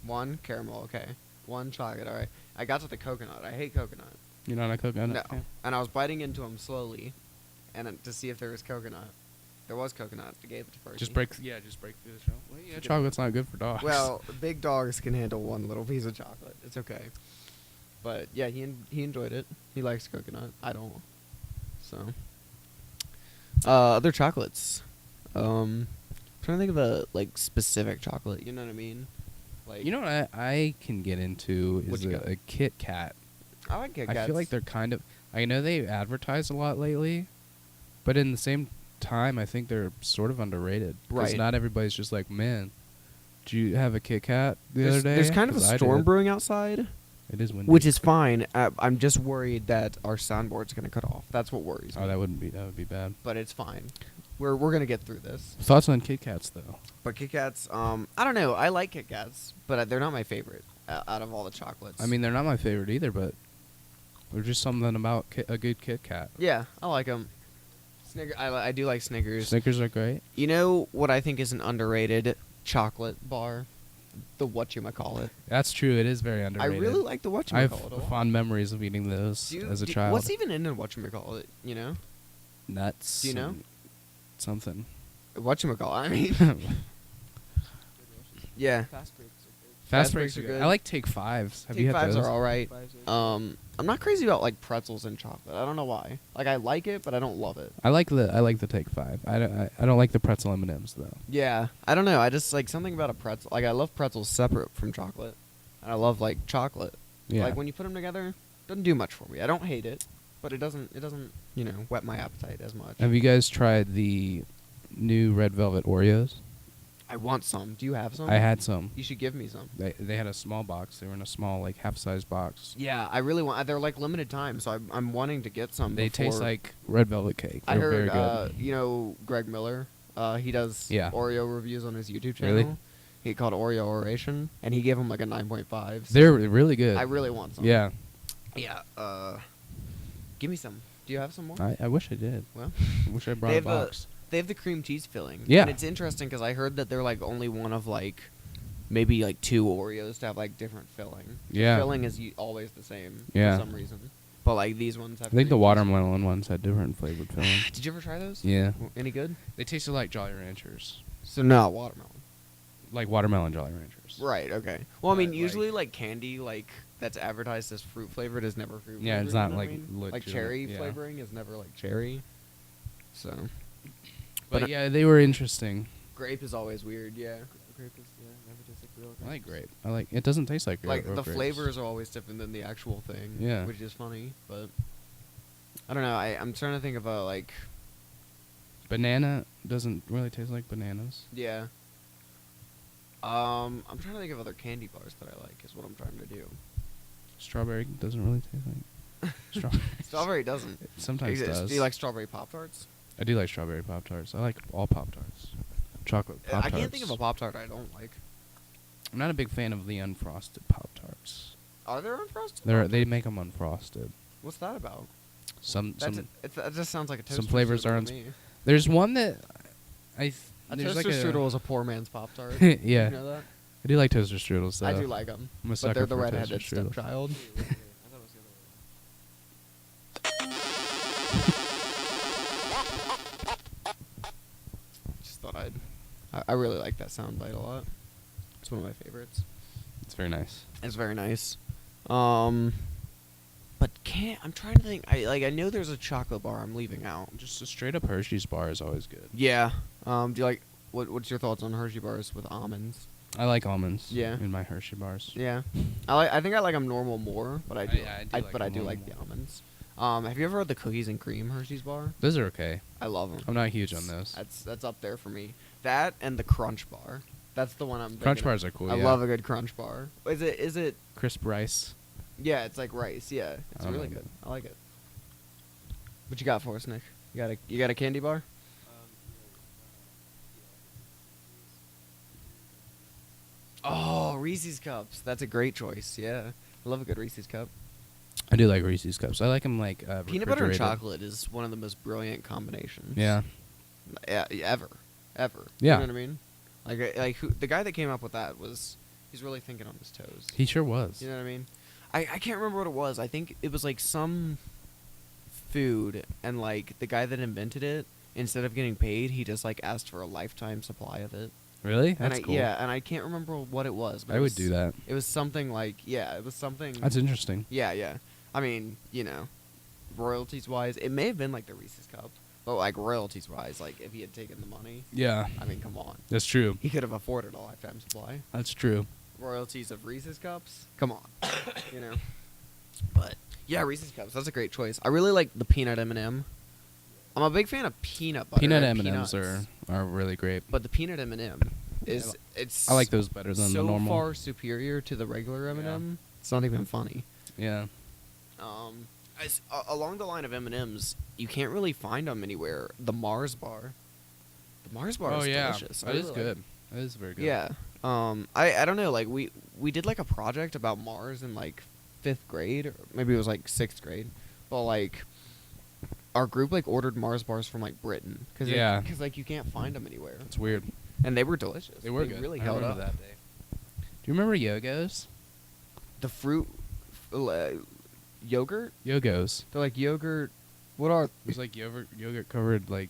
One caramel, okay. One chocolate, all right. I got to the coconut. I hate coconut. You're not a coconut? No. fan? And I was biting into them slowly, and to see if there was coconut. There was coconut. I gave it to Percy. Just break through the shell. Well, yeah, chocolate's not good for dogs. Well, big dogs can handle one little piece of chocolate. It's okay. But yeah, he enjoyed it. He likes coconut. I don't. So. Other chocolates. Trying to think of a like specific chocolate. You know what I mean? Like you know what I can get into What is you got? a Kit Kat. I like Kit Kats. I feel like they're kind of. I know they advertise a lot lately, but in the same time, I think they're sort of underrated. Because Right. not everybody's just like, man, did you have a Kit Kat the other day? There's kind of a 'Cause I storm did. brewing outside, It is windy. which is fine. I'm just worried that our soundboard's gonna cut off. That's what worries me. Oh, that would be bad. But it's fine. We're gonna get through this. Thoughts on Kit Kats though? But Kit Kats, I don't know. I like Kit Kats, but they're not my favorite out of all the chocolates. I mean, they're not my favorite either, but there's just something about a good Kit Kat. yeah, I like them. I do like Snickers. Snickers are great. You know what I think is an underrated chocolate bar? The whatchamacallit. That's true. It is very I underrated. really like the I have whatchamacallit a lot. fond memories of eating those as a child. What's even in a whatchamacallit, Nuts? Do you know? and Something. Whatchamacallit, I mean. Yeah. Fast breaks breaks are are good. good. I like Take Fives. Have Take you had Fives those? are alright. I'm not crazy about like pretzels and chocolate. I don't know why. Like I like it, but I don't love it. I like the Take Five. I don't like the pretzel M&Ms though. Yeah, I don't know. I just like something about a pretzel. Like I love pretzels separate from chocolate, and I love like chocolate. Yeah. Like when you put them together, doesn't do much for me. I don't hate it, but it doesn't whet my appetite as much. Have you guys tried the new red velvet Oreos? I want some. Do you have some? I had some. You should give me some. They had a small box. They were in a small like half-size box. Yeah, I really want. They're like limited time, so I'm wanting to get some. They taste before- like red velvet cake. I They're very heard. good. Greg Miller. He does Yeah. Oreo reviews on his YouTube channel. Really? He called Oreo Oration, and he gave him like a 9.5. so They're really good. I really want some. Yeah. Yeah. Give me some. Do you have some more? I wish I did. Well, I wish I brought they a have box. They have the cream cheese filling. Yeah. And it's interesting because I heard that they're like only one of like maybe like 2 Oreos to have like different filling. Yeah. The filling is always the same Yeah. for some reason. But like these ones have. I think the cream cheese. watermelon ones had different flavored filling. Did you ever try those? Yeah. Any good? They tasted like Jolly Ranchers. So no watermelon. Like watermelon Jolly Ranchers. Right. Okay. Well, I mean, But, usually like candy that's advertised as fruit flavored is never fruit. Yeah, flavored, it's not you know what like I mean? legit- like cherry yeah. flavoring is never like cherry. So. But yeah, they were interesting. Grape is always weird. Yeah. Grape is never tastes like real. I like grape. I like it. Doesn't taste like Like real the grapes. flavors are always different than the actual thing. Yeah. Which is funny, but I don't know. I'm trying to think of like. Banana doesn't really taste like bananas. Yeah. I'm trying to think of other candy bars that I like. Is what I'm trying to do. Strawberry doesn't really taste like strawberry. Strawberry doesn't. It sometimes does. Do you like strawberry Pop Tarts? I do like strawberry Pop Tarts. I like all Pop Tarts. Chocolate Pop Tarts. I can't think of a Pop Tart I don't like. I'm not a big fan of the unfrosted Pop Tarts. Are there unfrosted? They make them unfrosted. What's that about? That just sounds like a toaster some flavors strudel aren't. to me. There's one that A there's toaster like strudel is a poor man's Pop Tart. Yeah. You know that? I do like toaster strudels. Though. I do like them, I'm a but sucker they're the for redheaded toaster strudels. stepchild. Just thought I really like that sound bite a lot. It's one of my favorites. It's very nice. It's very nice. But I'm trying to think. I know there's a chocolate bar I'm leaving out. Just a straight up Hershey's bar is always good. Yeah. Do you like what's your thoughts on Hershey bars with almonds? I like almonds. Yeah. In my Hershey bars. Yeah. I think I like them normal more, but I do. I do like the them almonds. Have you ever had the cookies and cream Hershey's bar? Those are okay. I love them. I'm not huge on those. That's up there for me. That and the Crunch bar. That's the one I'm. Crunch thinking bars of. are cool. I yeah. love a good Crunch bar. Is it? Crisp rice. Yeah, it's like rice. Yeah, it's I really like good. I like it. What you got for us, Nick? You got a candy bar? Oh, Reese's Cups. That's a great choice. Yeah, I love a good Reese's Cup. I do like Reese's cups. I like them like Peanut butter and refrigerated. chocolate is one of the most brilliant combinations. Yeah. Ever. Yeah. You know what I mean? The guy that came up with that he's really thinking on his toes. He sure was. You know what I mean? I can't remember what it was. I think it was like some food, and like the guy that invented it, instead of getting paid, he just like asked for a lifetime supply of it. Really? That's and cool. Yeah, and I can't remember what it was. But I would do that. It was something like it was something. That's interesting. Yeah. I mean, royalties wise, it may have been like the Reese's Cup, but like royalties wise, like if he had taken the money, Yeah. I mean, come on, That's true. he could have afforded a lifetime supply. That's true. Royalties of Reese's Cups, come on, But yeah, Reese's Cups, that's a great choice. I really like the peanut M&M. I'm a big fan of peanut butter. Peanut and M&Ms peanuts, are really great. but the peanut M&M it's I like those better than so the normal. far superior to the regular M&M. It's not even funny. Yeah. Along the line of M&Ms, you can't really find them anywhere. The Mars bar. The Mars bar is delicious. That is good. That is very good. Yeah. I don't know. Like we did like a project about Mars in like 5th grade, or maybe it was like 6th grade. But like our group like ordered Mars bars from like Britain because like you can't find them anywhere. It's weird. And they were delicious. They were good. Really I held up. remember that day. Do you remember Yogos? The fruit yogurt. Yogos. They're like yogurt. What are? It was like yogurt covered like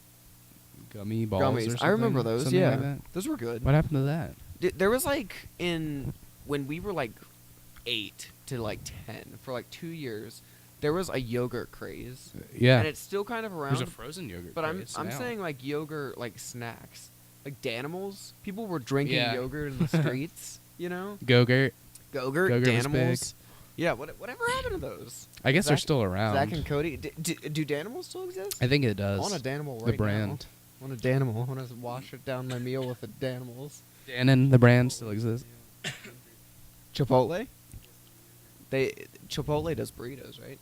gummy balls. Gummies. Or something, I remember those. something Yeah, like that. those were good. What happened to that? There was like when we were like 8 to like 10 for like 2 years, there was a yogurt craze. Yeah. And it's still kind of around. There's a frozen yogurt. But craze I'm now. saying like yogurt like snacks, like Danimals. People were drinking Yeah. yogurt in the streets. Go-gurt. Go-gurt, Go-gurt was Danimals. Yeah. Whatever happened to those? I guess they're Zach- still around. Zach and Cody. Do Danimals still exist? I think it does. I want a Danimal right the brand. now. I want a Danimal. I want to wash it down my meal with the Danimals. Dannon, the brand, still exists. Chipotle? Chipotle does burritos, right?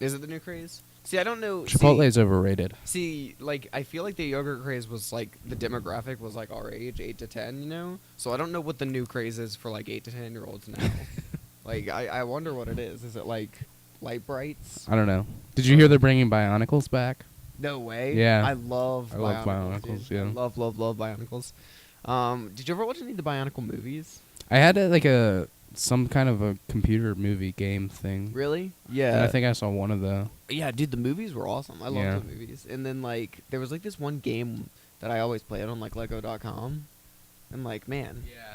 Is it the new craze? See, I don't know. Chipotle is overrated. See, like, I feel like the yogurt craze was, like, the demographic was, like, our age, 8 to 10, So I don't know what the new craze is for, like, 8 to 10-year-olds now. Like, I wonder what it is. Is it, like, Light Brights? I don't know. Did you hear they're bringing Bionicles back? No way. Yeah. I love Bionicles, dude. yeah. I love Bionicles. Did you ever watch any of the Bionicle movies? I had like a some kind of a computer movie game thing. Really? And Yeah. I think I saw one of the. Yeah, dude, the movies were awesome. I Yeah. loved the movies. And then like there was like this one game that I always played on like Lego.com. And like, man, Yeah.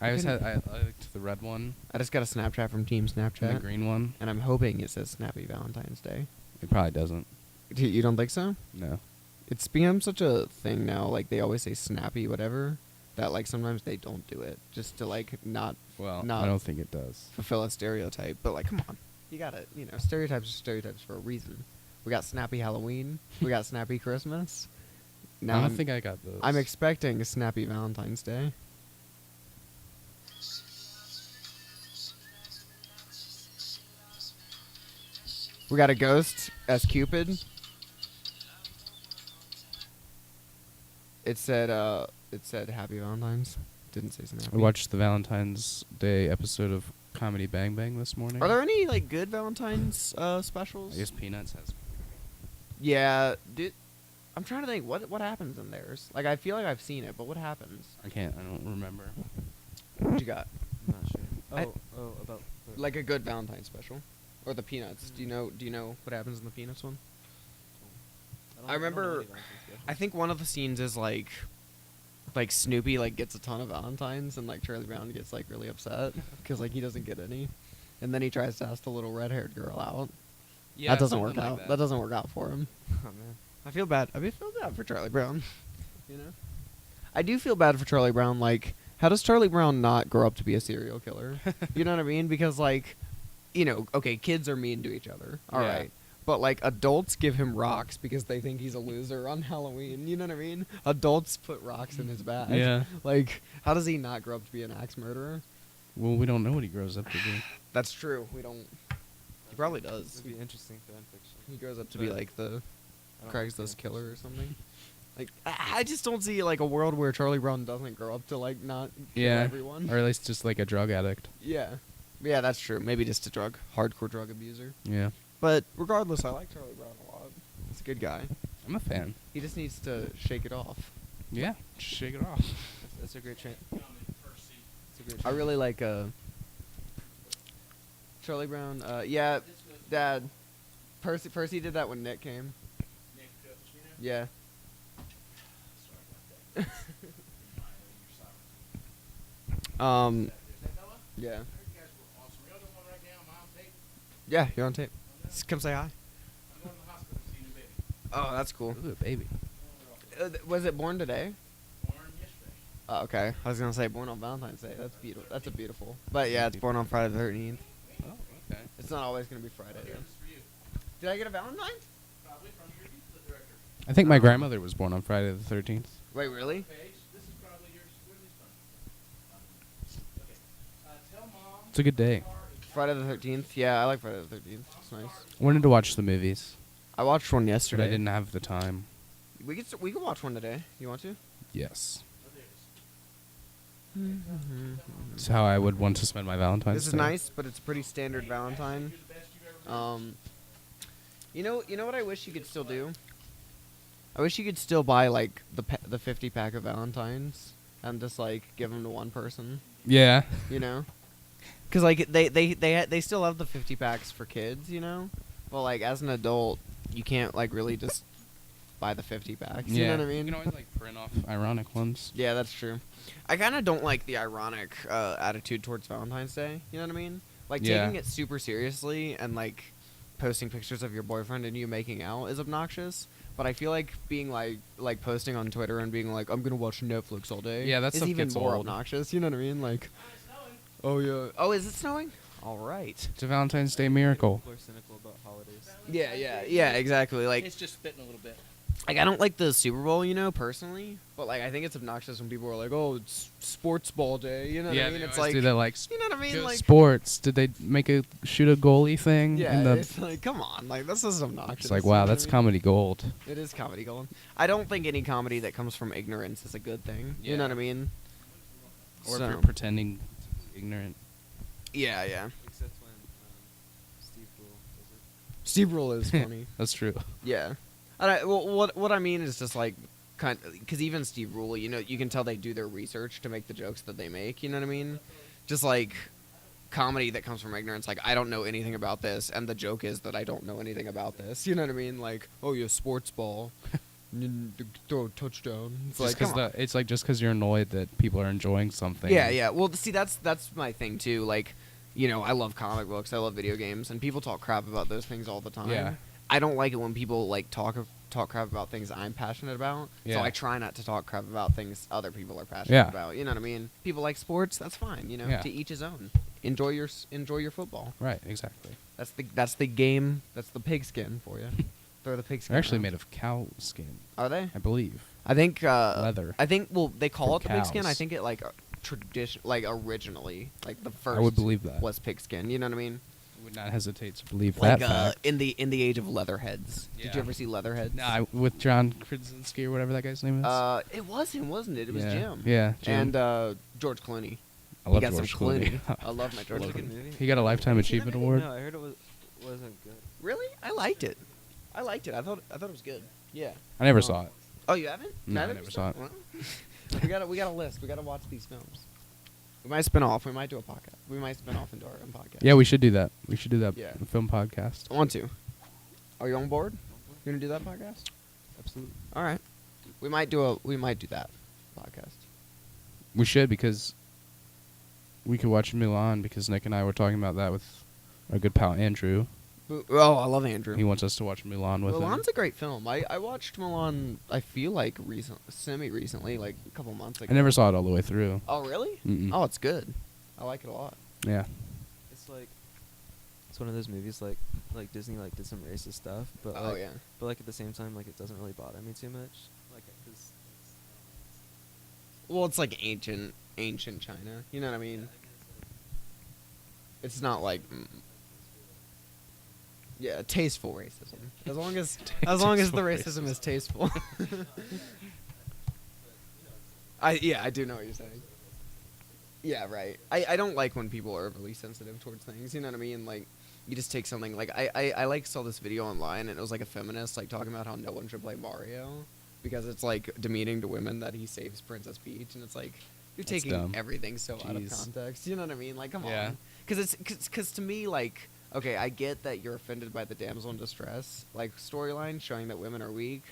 I always had. I liked the red one, I just got a Snapchat from Team and the Snapchat, green one. and I'm hoping it says Snappy Valentine's Day. It probably doesn't. You don't think so? No. It's become such a thing now. Like they always say snappy whatever, that like sometimes they don't do it just to like not Well, Not- I don't think it does. fulfill a stereotype. But like, come on, you gotta, stereotypes are stereotypes for a reason. We got snappy Halloween. We got snappy Christmas. Now I don't I'm, think I got those. I'm expecting a snappy Valentine's Day. We got a ghost as Cupid. It said Happy Valentine's. Didn't say snappy. I watched the Valentine's Day episode of Comedy Bang Bang this morning. Are there any like good Valentine's specials? I guess Peanuts has. Yeah, dude. I'm trying to think what happens in theirs. Like I feel like I've seen it, but what happens? I don't remember. What you got? I'm not sure. I- About the Like a good Valentine's special, or the Peanuts? Do you know what happens in the Peanuts one? I remember- I think one of the scenes is like Snoopy like gets a ton of Valentines, and like Charlie Brown gets like really upset because like he doesn't get any, and then he tries to ask the little red-haired girl out. Yeah, that doesn't work something like out. That doesn't work out for him. Oh man. I feel bad. I feel bad for Charlie Brown. You know, I do feel bad for Charlie Brown. Like, how does Charlie Brown not grow up to be a serial killer? You know what I mean? Because like, okay, kids are mean to each other. All right. Yeah. But like adults give him rocks because they think he's a loser on Halloween. You know what I mean? Adults put rocks in his bag. Yeah. Like, how does he not grow up to be an axe murderer? Well, we don't know what he grows up to be. That's true. We don't. He probably does. It'd be interesting fan fiction. He grows up to be But like the I don't Craigslist think killer or something. Like, I just don't see like a world where Charlie Brown doesn't grow up to like not kill Yeah. everyone. Or at least just like a drug addict. Yeah. Yeah, that's true. Maybe just a hardcore drug abuser. Yeah. But regardless, I like Charlie Brown a lot. He's a good guy. I'm a fan. He just needs to shake it off. Yeah. Just shake it off. That's a great train. It's a great I really like Charlie Brown. Yeah, Dad. Percy did that when Nick came. Yeah. Yeah. Yeah, you're on tape. Just come say hi. Oh, that's cool. Ooh, baby. Was it born today? Oh, okay. I was gonna say born on Valentine's Day. That's beautiful. That's a beautiful. But yeah, it's born on Friday the 13th. Oh, okay. It's not always gonna be Friday. Though. Did I get a Valentine? I think my grandmother was born on Friday the 13th. Wait, really? It's a good day. Friday the 13th. Yeah, I like Friday the 13th. It's nice. I wanted to watch the movies, I watched one but yesterday. I didn't have the time. We could watch one today. You want to? Yes. It's how I would want to spend my Valentine's This is Day. nice, but it's pretty standard Valentine. You know what I wish you could still do? I wish you could still buy like the 50 pack of Valentines and just like give them to one person. Yeah. You know, because like they still have the 50 packs for kids. You know, but like as an adult, you can't like really just buy the 50 packs. You know what I mean? You can always like print off ironic ones. Yeah, that's true. I kind of don't like the ironic attitude towards Valentine's Day. You know what I mean? Like Yeah. taking it super seriously and like posting pictures of your boyfriend and you making out is obnoxious. But I feel like being like posting on Twitter and being like I'm gonna watch Netflix all day. Yeah, that is stuff even gets more old. obnoxious. You know what I mean? Like, oh yeah. Oh, is it snowing? All right. It's a Valentine's Day miracle. People are cynical about holidays. Yeah, exactly. Like, It's just spitting a little bit. I don't like the Super Bowl, personally, but like I think it's obnoxious when people are like, "Oh, it's sports ball day," you know what I mean? It's like, do that like you know what I mean? Like, sports. Did they make a shoot a goalie thing? yeah, in the- it's like, come on, like this is obnoxious. it's like, you wow, know what that's I mean? comedy gold. It is comedy gold. I don't think any comedy that comes from ignorance is a good thing. You know Yeah. what I mean? Or So- if you're pretending to be ignorant. Yeah. Except when Steve Brule does it. Steve Rule is funny. That's true. Yeah. What I mean is just like because even Steve Rule, you can tell they do their research to make the jokes that they make. You know what I mean? just like comedy that comes from ignorance. Like, I don't know anything about this, and the joke is that I don't know anything about this. You know what I mean? Like, oh, yeah, sports ball, throw a touchdown. It's Just like, come on. it's like just because you're annoyed that people are enjoying something. Yeah, yeah. Well, see, that's my thing too. Like, you know, I love comic books, I love video games, and people talk crap about those things all the time. Yeah. I don't like it when people like talk crap about things I'm passionate about. Yeah. So I try not to talk crap about things other people are passionate Yeah. about. You know what I mean? People like sports, that's fine. You know, Yeah. to each his own. Enjoy your football. Right. Exactly. That's the game. That's the pigskin for you. Throw the pigskin. They're actually around. made of cow skin, Are they? I believe. I think Leather. I think they call From it the pigskin. I cows. think it like originally, like the first I would believe that. was pigskin. You know what I mean? Would not hesitate to believe Like that fact. in the age of Leatherheads. Did Yeah. you ever see Leatherheads? Nah, with John Krasinski or whatever that guy's name is. It was him, wasn't it? It was yeah. Jim. Yeah, Jim. And George Clooney. I love he got George some Clooney. I love my George Love the Clooney. movie? He got a Lifetime Have you seen that Achievement movie? Award. No, I heard it wasn't good. Really? I liked it. I thought it was good. Yeah. I never saw it. Oh, you haven't? No, I Neither? never saw it. Well, we got a list. We got to watch these films. We might spin off. We might do a podcast. We might spin off into our own podcast. Yeah, we should do that. We should do that Yeah. film podcast. I want to. Are you on board? You gonna do that podcast? Absolutely. All right. We might do that podcast. We should, because we could watch Mulan, because Nick and I were talking about that with our good pal Andrew. Oh, I love Andrew. He wants us to watch Mulan with him. Milan's a great film. I watched Milan. I feel like semi-recently, like a couple months ago. I never saw it all the way through. Oh, really? Mm-mm. Oh, it's good. I like it a lot. Yeah. It's like it's one of those movies like Disney like did some racist stuff, but Oh, like, yeah. but like at the same time like it doesn't really bother me too much. Like 'cause Well, it's like ancient China. You know what I mean? It's not like. Yeah, tasteful racism. As long as the racism is tasteful. I do know what you're saying. Yeah, right. I don't like when people are overly sensitive towards things. You know what I mean? Like, you just take something like I like saw this video online, and it was like a feminist like talking about how no one should play Mario because it's like demeaning to women that he saves Princess Peach, and it's like you're That's taking dumb. everything so out of Jeez. context. You know what I mean? Like, come Yeah. on. Because to me, like, okay, I get that you're offended by the damsel in distress like storyline showing that women are weak,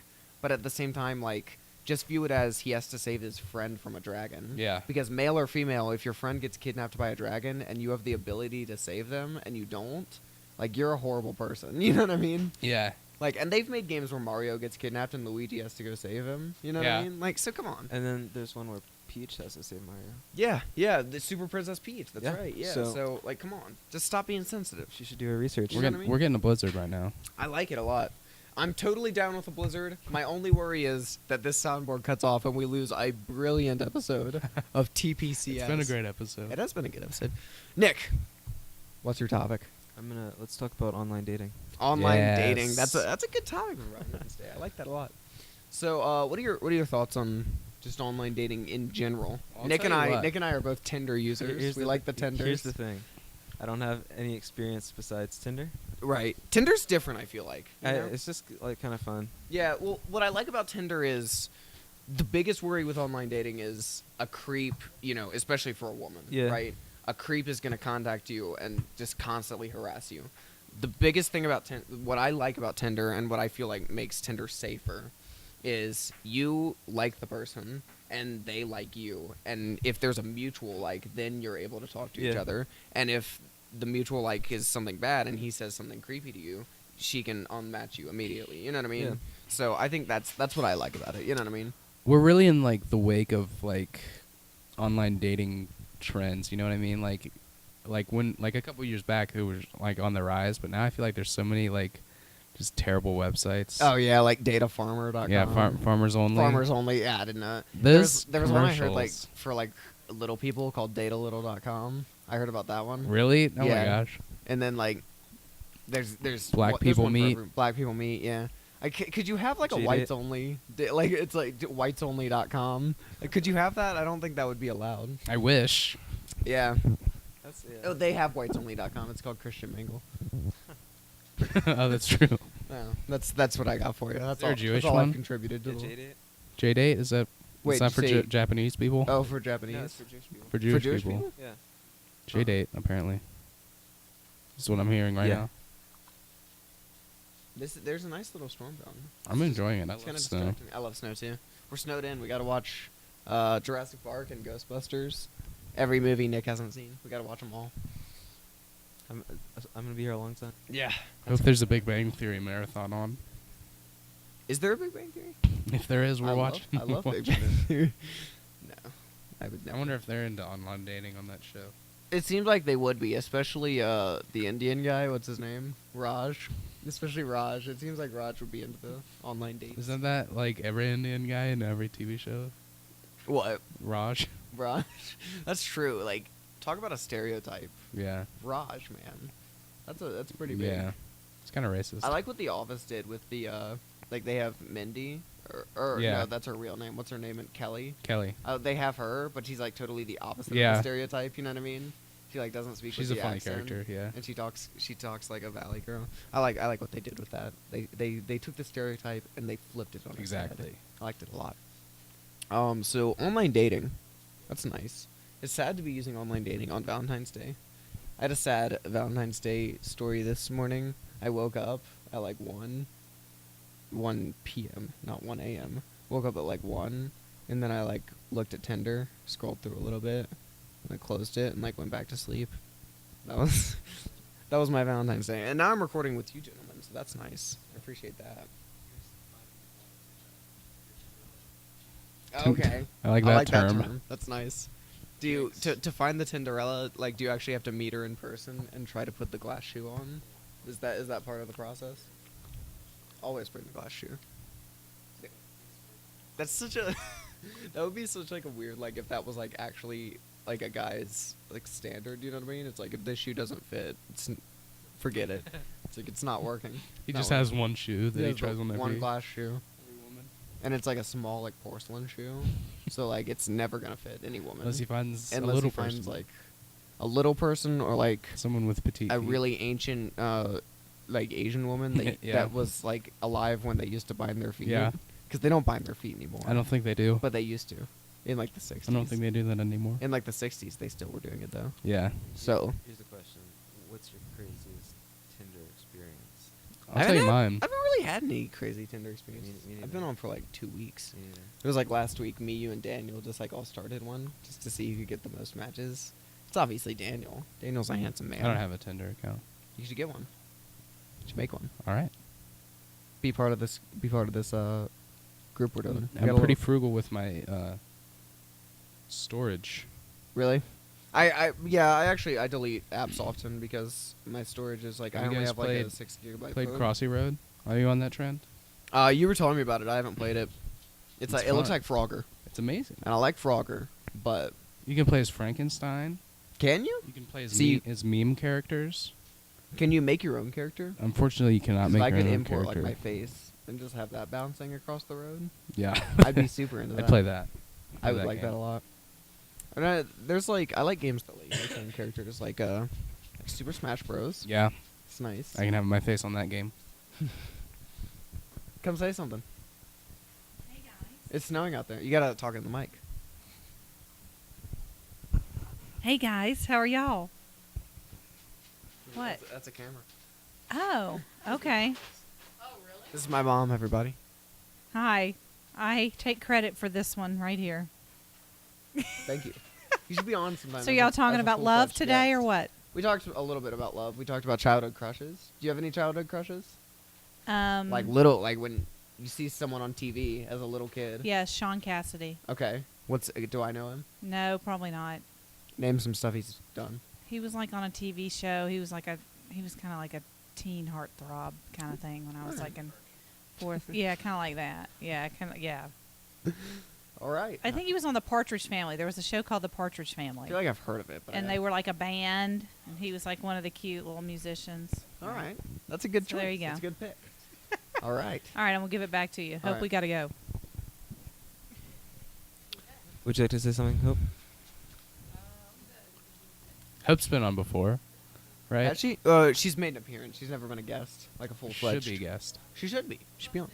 but at the same time, like, just view it as he has to save his friend from a dragon. Yeah. Because male or female, if your friend gets kidnapped by a dragon and you have the ability to save them and you don't, like, you're a horrible person. You know what I mean? Yeah. Like, and they've made games where Mario gets kidnapped and Luigi has to go save him. You know what I Yeah. mean? Like, so come on. and then there's one where Peach has to save Mario. Yeah, the Super Princess Peach. That's Yeah, right. Yeah. so- So, like, come on. Just stop being sensitive. She should do her research. You know what I mean? We're getting a blizzard right now. I like it a lot. I'm totally down with a blizzard. My only worry is that this soundboard cuts off and we lose a brilliant episode of TPCS. It's been a great episode. It has been a good episode. Nick, what's your topic? Let's talk about online dating. Online Yes. dating. That's a good topic for Valentine's Day. I like that a lot. So, what are your thoughts on just online dating in general? I'll Nick tell and you I what. Nick and I are both Tinder users. We like the Tinders. Here's the thing. I don't have any experience besides Tinder. Right. Tinder's different, I feel like. You know? It's just like kind of fun. Yeah, well, what I like about Tinder is the biggest worry with online dating is a creep, you know, especially for a woman, Yeah. right? A creep is going to contact you and just constantly harass you. The biggest thing about what I like about Tinder and what I feel like makes Tinder safer is you like the person and they like you. And if there's a mutual like, then you're able to talk to each Yeah. other. And if the mutual like is something bad and he says something creepy to you, she can unmatch you immediately. You know what I mean? Yeah. So I think that's what I like about it. You know what I mean? We're really in like the wake of like online dating trends. You know what I mean? Like when like a couple years back it was like on the rise, but now I feel like there's so many like just terrible websites. Oh yeah, like datafarmer.com. Yeah, farmers only. Farmers only. Yeah, I didn't know. This There was one I heard like commercials. for like little people called datalittle.com. I heard about that one. Really? Oh Yeah. my gosh. And then like there's Black there's People one for Meet. Black people meet. Yeah. Could you have like a Cheat whites it. only like it's like whitesonly.com? Like, could you have that? I don't think that would be allowed. I wish. Yeah. That's Oh, they have whitesonly.com. It's called Christian Mingle. Oh, that's true. No, that's what I got for you. That's there all. a Jewish that's all I one? contributed to. the- J-date, is that? Wait, is that for say- Japanese people? Oh, for Japanese. No, it's for Jewish people. For Jewish Jewish people. people? Yeah. J-date, apparently. This is what I'm hearing right Yeah. now. There's a nice little storm going. I'm enjoying it. I It's love kind of snow. distracting. I love snow too. We're snowed in. We got to watch Jurassic Park and Ghostbusters. Every movie Nick hasn't seen. We got to watch them all. I'm gonna be here a long time. Yeah. Hope there's a Big Bang Theory marathon on. Is there a Big Bang Theory? If there is, we're watching. I love we're Big watching Bang it. Theory. No, I would never. I wonder if they're into online dating on that show. It seems like they would be, especially the Indian guy. What's his name? Raj. Especially Raj. It seems like Raj would be into the online dates. Isn't that like every Indian guy in every TV show? What? Raj? Raj? That's true. Like, talk about a stereotype. Yeah. Raj, man. That's pretty big. Yeah. It's kind of racist. I like what The Office did with the like they have Mindy or Yeah. no, that's her real name. What's her name? Kelly. Kelly. They have her, but she's like totally the opposite of Yeah. the stereotype. You know what I mean? She like doesn't speak. She's with a the funny accent, character, yeah. And she talks like a valley girl. I like what they did with that. They took the stereotype and they flipped it on its head. Exactly. I liked it a lot. So online dating, that's nice. It's sad to be using online dating on Valentine's Day. I had a sad Valentine's Day story this morning. I woke up at like 1 p.m., not 1 a.m. Woke up at like 1, and then I like looked at Tinder, scrolled through a little bit, and I closed it and like went back to sleep. That was that was my Valentine's Day. And now I'm recording with you gentlemen, so that's nice. I appreciate that. Okay. I like that term. That's nice. Do you to find the Tinderella, like do you actually have to meet her in person and try to put the glass shoe on? Is that part of the process? Always bring the glass shoe. That's such a that would be such like a weird, like if that was like actually like a guy's like standard, you know what I mean? It's like if this shoe doesn't fit, forget it. It's like it's not working. He Not just working. has one shoe that he has tries on every one glass shoe. woman. And it's like a small like porcelain shoe, so like it's never gonna fit any woman Unless he finds unless a little he finds person. like a little person or like Someone with petite a feet. really ancient like Asian woman that Yeah. that was like alive when they used to bind their feet. Yeah. Because they don't bind their feet anymore. I don't think they do. But they used to, in like the 60s. I don't think they do that anymore. In like the 60s, they still were doing it though. Yeah. So Here's the question: what's your craziest Tinder experience? I'll tell you mine. I haven't really had any crazy Tinder experiences. Me I've neither. been on for like 2 weeks. Me neither. It was like last week, me, you, and Daniel just like all started one just to see who could get the most matches. It's obviously Daniel. Daniel's a handsome man. I don't have a Tinder account. You should get one. You should make one. All right. Be part of this. Group we're doing. We got I'm a pretty little- frugal with my storage. Really? I delete apps often because my storage is like I Have you only guys have like a played- 6 gigabyte. Played phone. Crossy Road. Are you on that trend? You were telling me about it. I haven't played it. It's It's like it looks fun. like Frogger, It's amazing. and I like Frogger, but You can play as Frankenstein. can you? You can play as, See- as meme characters. Can you make your own character? Unfortunately, you cannot 'Cause make I your could own import character. like my face and just have that bouncing across the road. Yeah. I'd be super into that. I'd play that. I would that like game. that a lot. And I like games that let you make your own characters, like Super Smash Bros. Yeah. It's nice. I can have my face on that game. Come say something. Hey guys. It's snowing out there. You gotta talk in the mic. Hey guys, how are y'all? What? That's a camera. Oh, okay. This is my mom, everybody. Hi. I take credit for this one right here. Thank you. You should be on sometime. So as y'all a- talking as a about love full-fledged today or guest. what? We talked a little bit about love. We talked about childhood crushes. Do you have any childhood crushes? Like little, like when you see someone on TV as a little kid. Yes, Sean Cassidy. Okay. Do I know him? No, probably not. Name some stuff he's done. He was like on a TV show. He was kind of like a teen heartthrob kind of thing when I was like in fourth. Yeah, kind of like that. Yeah, yeah. All right. I think he was on the Partridge Family. There was a show called the Partridge I Family. feel like I've heard of it. But And they were like a band, and he was like one of the cute little musicians. All right. That's a good So choice. there you go. That's a good pick. All right. All right, I'm gonna give it back to you. Hope right. we gotta go. Would you like to say something, Hope? Hope's been on before, right? Actually, she's made an appearance. She's never been a guest, like a Should full-fledged. be a guest. She should be. Should be on.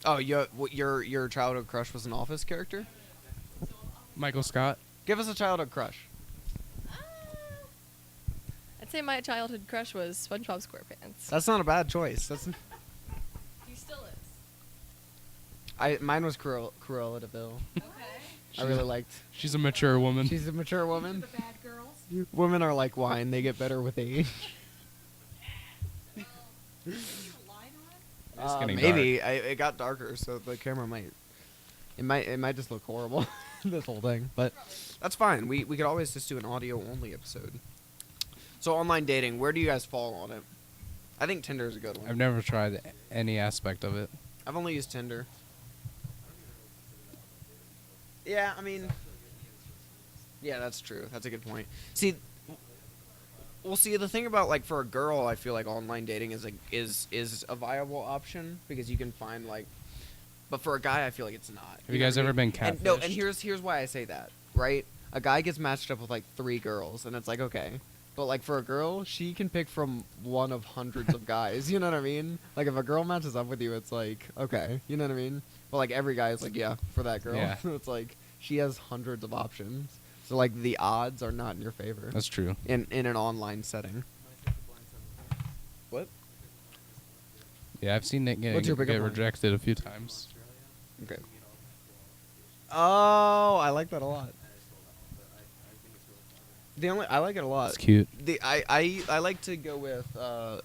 Oh, your childhood crush was an Office character? Michael Scott. Give us a childhood crush. I'd say my childhood crush was SpongeBob SquarePants. That's not a bad choice. He still is. Mine was Cruella de Vil. Okay. I really liked. She's a mature woman. She's a mature woman. The bad girls. Women are like wine; they get better with age. It's getting Maybe it got darker, so the camera might just look horrible. This whole thing, but that's fine. We could always just do an audio only episode. So online dating, where do you guys fall on it? I think Tinder is a good one. I've never tried any aspect of it. I've only used Tinder. Yeah, I mean, yeah, that's true. That's a good point. See, the thing about like for a girl, I feel like online dating is a viable option because you can find like, but for a guy, I feel like it's not. Have you guys ever been And, catfished? no, and here's why I say that. Right, a guy gets matched up with like 3 girls, and it's like okay, but like for a girl, she can pick from one of hundreds of guys. You know what I mean? Like if a girl matches up with you, it's like okay, you know what I mean? But like every guy is like yeah for that girl. Yeah. It's like she has hundreds of options. So like the odds are not in your favor That's true. in an online setting. What? Yeah, I've seen Nick What's your get pickup line? rejected a few times. Okay. Oh, I like that a lot. I like it a lot. It's cute. I like to go with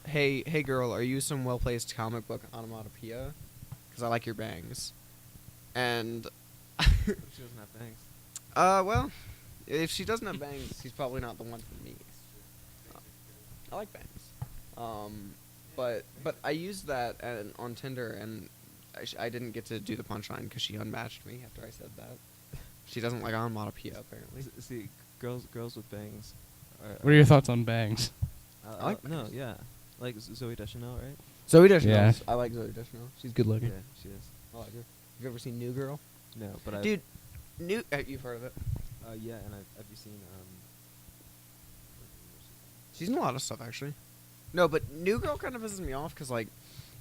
hey girl, are you some well placed comic book onomatopoeia? Because I like your bangs. And She doesn't have bangs. well, if she doesn't have bangs, she's probably not the one for me. I like bangs. But I used that on Tinder, and I didn't get to do the punchline because she unmatched me after I said that. She doesn't like onomatopoeia, apparently. See, girls with bangs. What are your thoughts on bangs? I like no, bangs. yeah, like Zoe Deschanel, right? Zoe Deschanel. Yeah. I like Zoe Deschanel. She's good looking. Yeah, she is. I like her. Have you ever seen New Girl? No, but Dude, you've heard of it? yeah, and have you seen She's in a lot of stuff, actually. No, but New Girl kind of pisses me off because, like,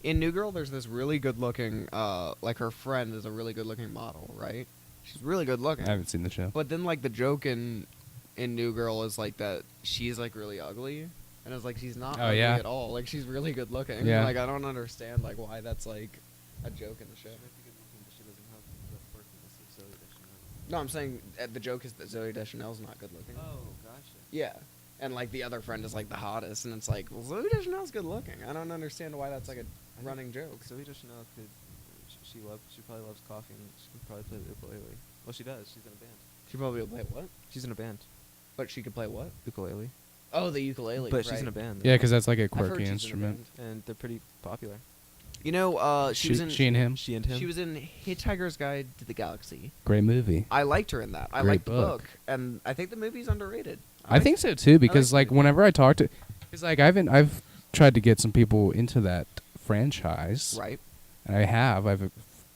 in New Girl, there's this really good-looking, like, her friend is a really good-looking model, right? She's really good-looking. I haven't seen the show. But then, like, the joke in New Girl is, like, that she's, like, really ugly. And it's like, she's not Oh, ugly yeah. at all. Like, she's really good-looking. Yeah. Like, I don't understand, like, why that's, like, a joke in the show. she doesn't have the quirkiness of Zoe Deschanel. No, I'm saying the joke is that Zoe Deschanel's not good-looking. Oh, gotcha. Yeah. And, like, the other friend is, like, the hottest. And it's like, well, Zoe Deschanel's good-looking. I don't understand why that's, like, a running joke. Zoe Deschanel could. She probably loves coffee, and she can probably play the ukulele. Well, she does. She's in a band. She probably will play what? She's in a band. But she could play what? Ukulele. Oh, the ukulele. But she's right. in a band. Yeah, because that's like a I've heard quirky she's in a instrument. band. And they're pretty popular. You know, she was in. She and him. She and him. She was in Hitchhiker's Guide to the Galaxy. Great movie. I liked her in that. I Great liked the book. book, and I think the movie's underrated. I think so too, because like like whenever I talk to, because like I've tried to get some people into that franchise, Right. and I've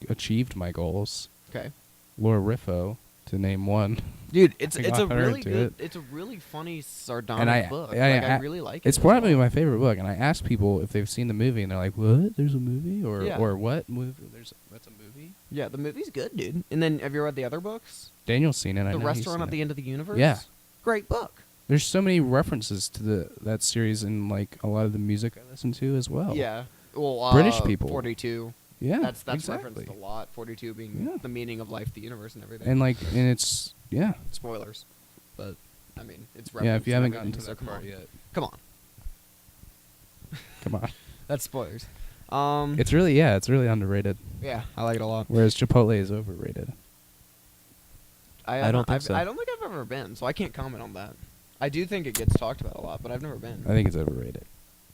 achieved my goals. Okay. Laura Riffo, to name one. Dude, it's I a got her really into good. it. It's a really funny sardonic And I- book. I- Like, I I- really like it. It's probably my favorite book, and I ask people if they've seen the movie, and they're like, "What? There's a movie, or Yeah. or what movie? That's a movie." Yeah, the movie's good, dude. And then, have you read the other books? Daniel's seen it. I The know he's Restaurant seen at the it. End of the Universe. Yeah. Great book. There's so many references to that series in like a lot of the music I listen to as well. Yeah. Well, British people. 42. yeah, That's exactly. referenced a lot. 42 being Yeah. the meaning of life, the universe, and everything. And like, and it's yeah, Spoilers, but I mean, it's yeah. If referenced you and haven't gotten everything, to so that come part on. yet, Come on. come on. That's spoilers. It's really it's really underrated. Yeah, I like it a lot. Whereas Chipotle is overrated. I don't think so. I don't think I've ever been, so I can't comment on that. I do think it gets talked about a lot, but I've never been. I think it's overrated.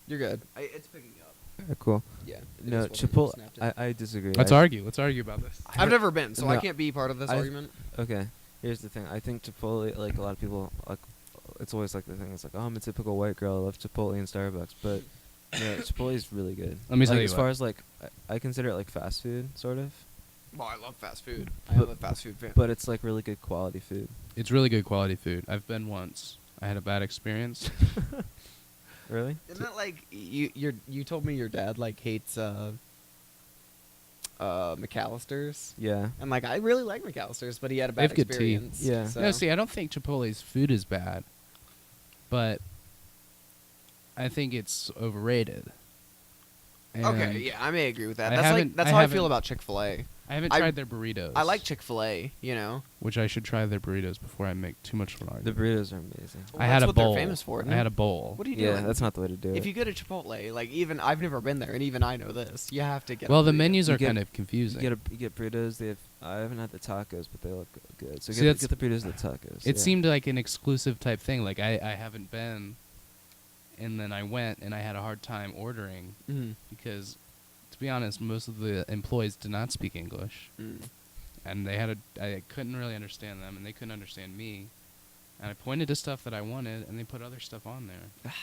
You're good. It's picking up. Cool. Yeah. it No, is what it Chipotle. snapped it. I disagree. Let's argue. Let's argue about this. I've never been, so I No, can't be part of this I've- argument. Okay. Here's the thing. I think Chipotle, like a lot of people, like, it's always like the thing. It's like, oh, I'm a typical white girl. I love Chipotle and Starbucks, but yeah, Chipotle is really good. Let me like, tell you as what. far as like, I consider it like fast food, sort of, Well, I love fast food. I But- am a fast food fan. but it's like really good quality food. It's really good quality food. I've been once. I had a bad experience. Really? Isn't that like you told me your dad like hates McAllister's. Yeah. And like I really like McAllister's, but he had a They bad have good tea. experience. Yeah. So. No, see, I don't think Chipotle's food is bad, but I think it's overrated. And Okay, yeah, I may agree with that. I That's like haven't- that's I how I haven't- feel about Chick-fil-A. I haven't I- tried their burritos. I like Chick-fil-A, you know. which I should try their burritos before I make too much of an The argument. burritos are amazing. Well, I had that's a what bowl. they're famous for, isn't I had it? a bowl. What are you Yeah, doing? that's not the way to do it. If you go to Chipotle, like even I've never been there, and even I know this, you have to get. Well, a the burrito. menus You are get- kind of confusing. you get burritos. They have. I haven't had the tacos, but they look good. So See, get that's- the burritos and the tacos. It yeah. seemed like an exclusive type thing. Like I haven't been, and then I went and I had a hard time ordering Mhm. because, to be honest, most of the employees did not speak English, Mm. and I couldn't really understand them, and they couldn't understand me. And I pointed to stuff that I wanted, and they put other stuff on there.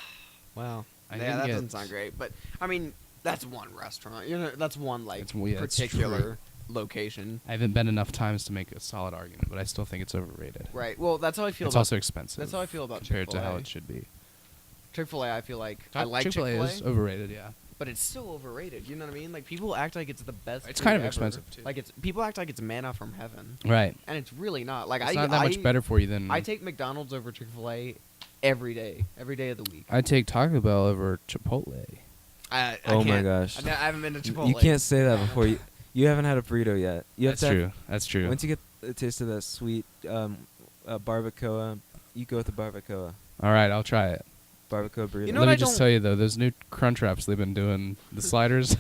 Wow. I yeah, didn't that get- doesn't sound great, but I mean, that's one restaurant. You know, that's one like It's particular location. I haven't been enough times to make a solid argument, but I still think it's overrated. Right. Well, that's how I feel. It's about also expensive. That's how I feel about compared to how Chick-fil-A. it should be. Chick-fil-A. I feel like I like Chick-fil-A Chick-fil-A, is overrated, yeah. but it's still overrated. You know what I mean? Like people act like it's the best. It's food kind of ever. expensive, too. Like it's people act like it's manna from heaven, Right. and it's really not. Like It's I not that much better for you than I take McDonald's over Chick-fil-A every day of the week. I take Taco Bell over Chipotle. I Oh my can't- gosh. I haven't been to Chipotle. You can't say that before you haven't had a burrito yet. You have That's to have- true. That's true. Once you get the taste of that sweet barbacoa, you go with the barbacoa. All right, I'll try it. Barbacoa burrito. You know Let what me I just don't- tell you though, those new crunch wraps they've been doing, the sliders.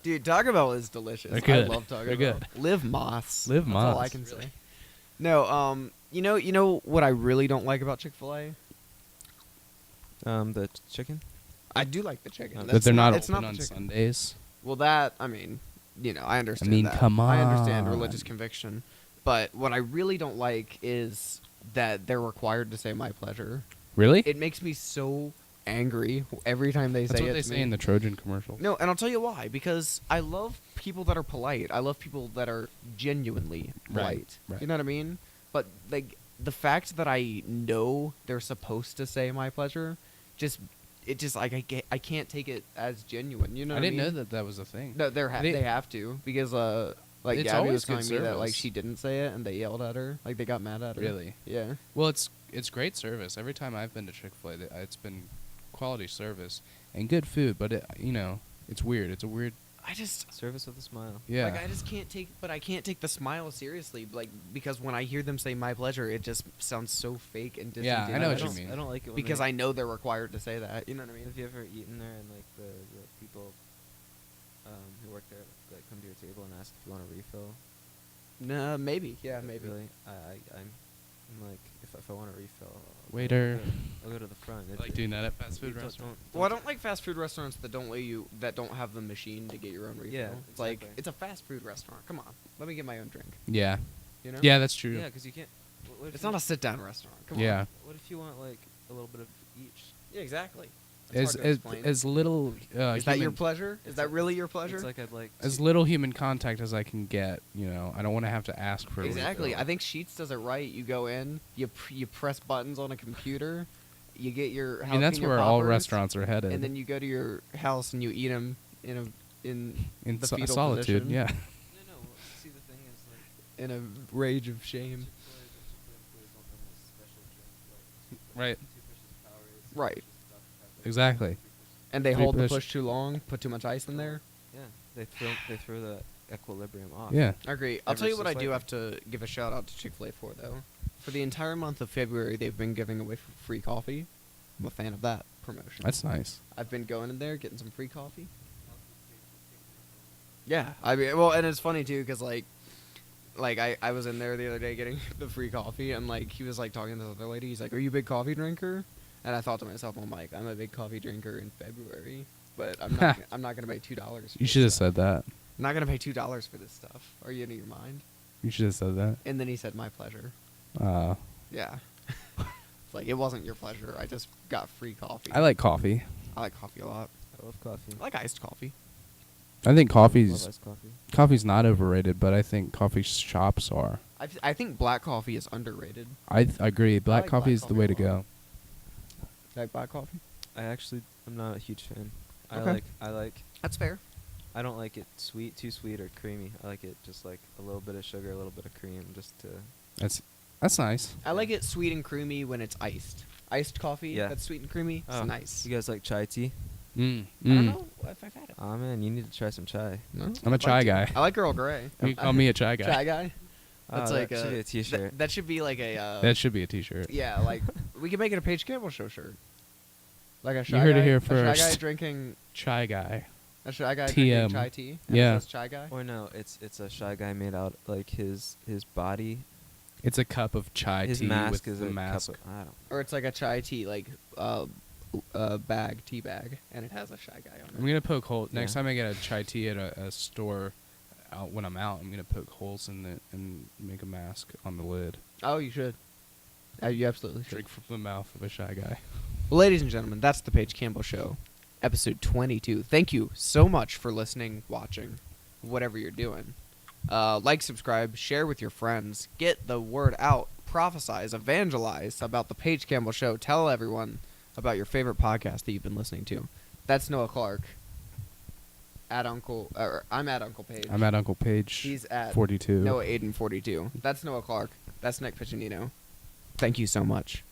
Dude, Taco Bell is delicious. They're good. I love Taco They're Bell. good. Live Moss. Live That's all I Moss. can say. No, you know what I really don't like about Chick-fil-A? The chicken. I do like the chicken. But But That's they're not it's open not on the chicken. Sundays. Well, that I mean, I understand. mean, that. come I understand on. religious conviction, but what I really don't like is that they're required to say "my pleasure." Really? It makes me so angry every time they That's say what it they to say me. in the Trojan commercial. No, and I'll tell you why. Because I love people that are polite. I love people that are genuinely polite. right. You know what I mean? But like the fact that I know they're supposed to say "my pleasure," I can't take it as genuine. You know I what didn't I know mean? that was a thing. No, They- they have to because like It's Gabby always was good telling me that like service. she didn't say it and they yelled at her, like they got mad at her. Really? Yeah. Well, it's great service. Every time I've been to Chick-fil-A, it's been quality service and good food. But it's weird. It's a weird. I just Service with a smile. Yeah. like I just can't take, but I can't take the smile seriously, like because when I hear them say "my pleasure," it just sounds so fake and Yeah, I disingenuous. know what you don't- mean. I don't like it when Because they, I know they're required to say that. You know what I mean? Have you ever eaten there and like the people who work there like come to your table and ask if you want a refill? No, maybe. Yeah, maybe. Really? I'm like if I want a refill, Waiter. I'll go to the front. I like doing that at fast food Don't- restaurants. Well, I don't like fast food restaurants that don't have the machine to get your own refill. Yeah, It's like exactly. it's a fast food restaurant. Come on, let me get my own drink. Yeah. You know? Yeah, that's true. Yeah, because you can't. What if It's you- not a sit down restaurant. Come Yeah. on. What if you want like a little bit of each? Yeah, exactly. As little is that your human- pleasure? Is that really your pleasure? It's like I'd like as to- little human contact as I can get. I don't want to have to ask for a Exactly. refill. I think Sheets does it right. You go in, you press buttons on a computer, you get your. I mean, that's jalapeno where all poppers, restaurants are headed. And then you go to your house and you eat them in in the fetal solitude, position. yeah. No. See, the thing is like in a rage of shame. Right. Right. Exactly. And they Three hold the push- push too long, put too much ice in there. Yeah, they throw the equilibrium off. Yeah. I agree. I'll Ever tell you so what I do slightly. have to give a shout out to Chick-fil-A for though. For the entire month of February, they've been giving away free coffee. I'm a fan of that promotion. That's nice. I've been going in there getting some free coffee. Yeah, I mean, well, and it's funny too, cause like I was in there the other day getting the free coffee, and like he was like talking to this other lady. He's like, "Are you a big coffee drinker?" And I thought to myself, I'm like, I'm a big coffee drinker in February, but I'm not gonna pay $2. You should have said that. I'm not gonna pay $2 for this stuff. Are you out of your mind? You should have said that. And then he said, "My pleasure." Uh, Yeah. It's like it wasn't your pleasure. I just got free coffee. I like coffee. I like coffee a lot. I love coffee. I like iced coffee. I think Love coffee's iced coffee. not overrated, but I think coffee shops are. I think black coffee is underrated. I agree. Black like coffee black is the coffee way a to lot. go. You like black coffee? I'm not a huge fan. Okay. I like That's fair. I don't like it too sweet or creamy. I like it just like a little bit of sugar, a little bit of cream, just to. That's nice. I like it sweet and creamy when it's iced. Iced coffee Yeah. that's sweet and creamy. It's Oh, nice. You guys like chai tea? I don't know if I've had it. Oh man, you need to try some chai. No? I'm a chai guy. I like Earl Grey. You can call me a chai guy. Chai guy? That's like that should be a T-shirt. That should be like a. That should be a T-shirt. Yeah, like we could make it a Paige Campbell show shirt. Like a shy heard it guy, here A shy guy first. drinking. Chai guy. A shy guy TM. drinking chai tea. And Yeah. It says chai guy. Or no, it's a shy guy made out like his body. It's a cup of chai His tea mask with is the a mask. cup of, I don't. Or it's like a chai tea like bag, tea bag, and it has a shy guy on it. I'm gonna poke holes next Yeah. time I get a chai tea at a store. Out when I'm out, I'm gonna poke holes in it and make a mask on the lid. Oh, you should. You absolutely should. Drink from the mouth of a shy guy. Well, ladies and gentlemen, that's the Paige Campbell Show, episode 22. Thank you so much for listening, watching, whatever you're doing. Like, subscribe, share with your friends, get the word out, prophesize, evangelize about the Paige Campbell Show. Tell everyone about your favorite podcast that you've been listening to. That's Noah Clarke. I'm at Uncle Paige. I'm at Uncle Paige. He's at 42. Noah Aiden 42. That's Noah Clarke. That's Nick Piccinino. Thank you so much.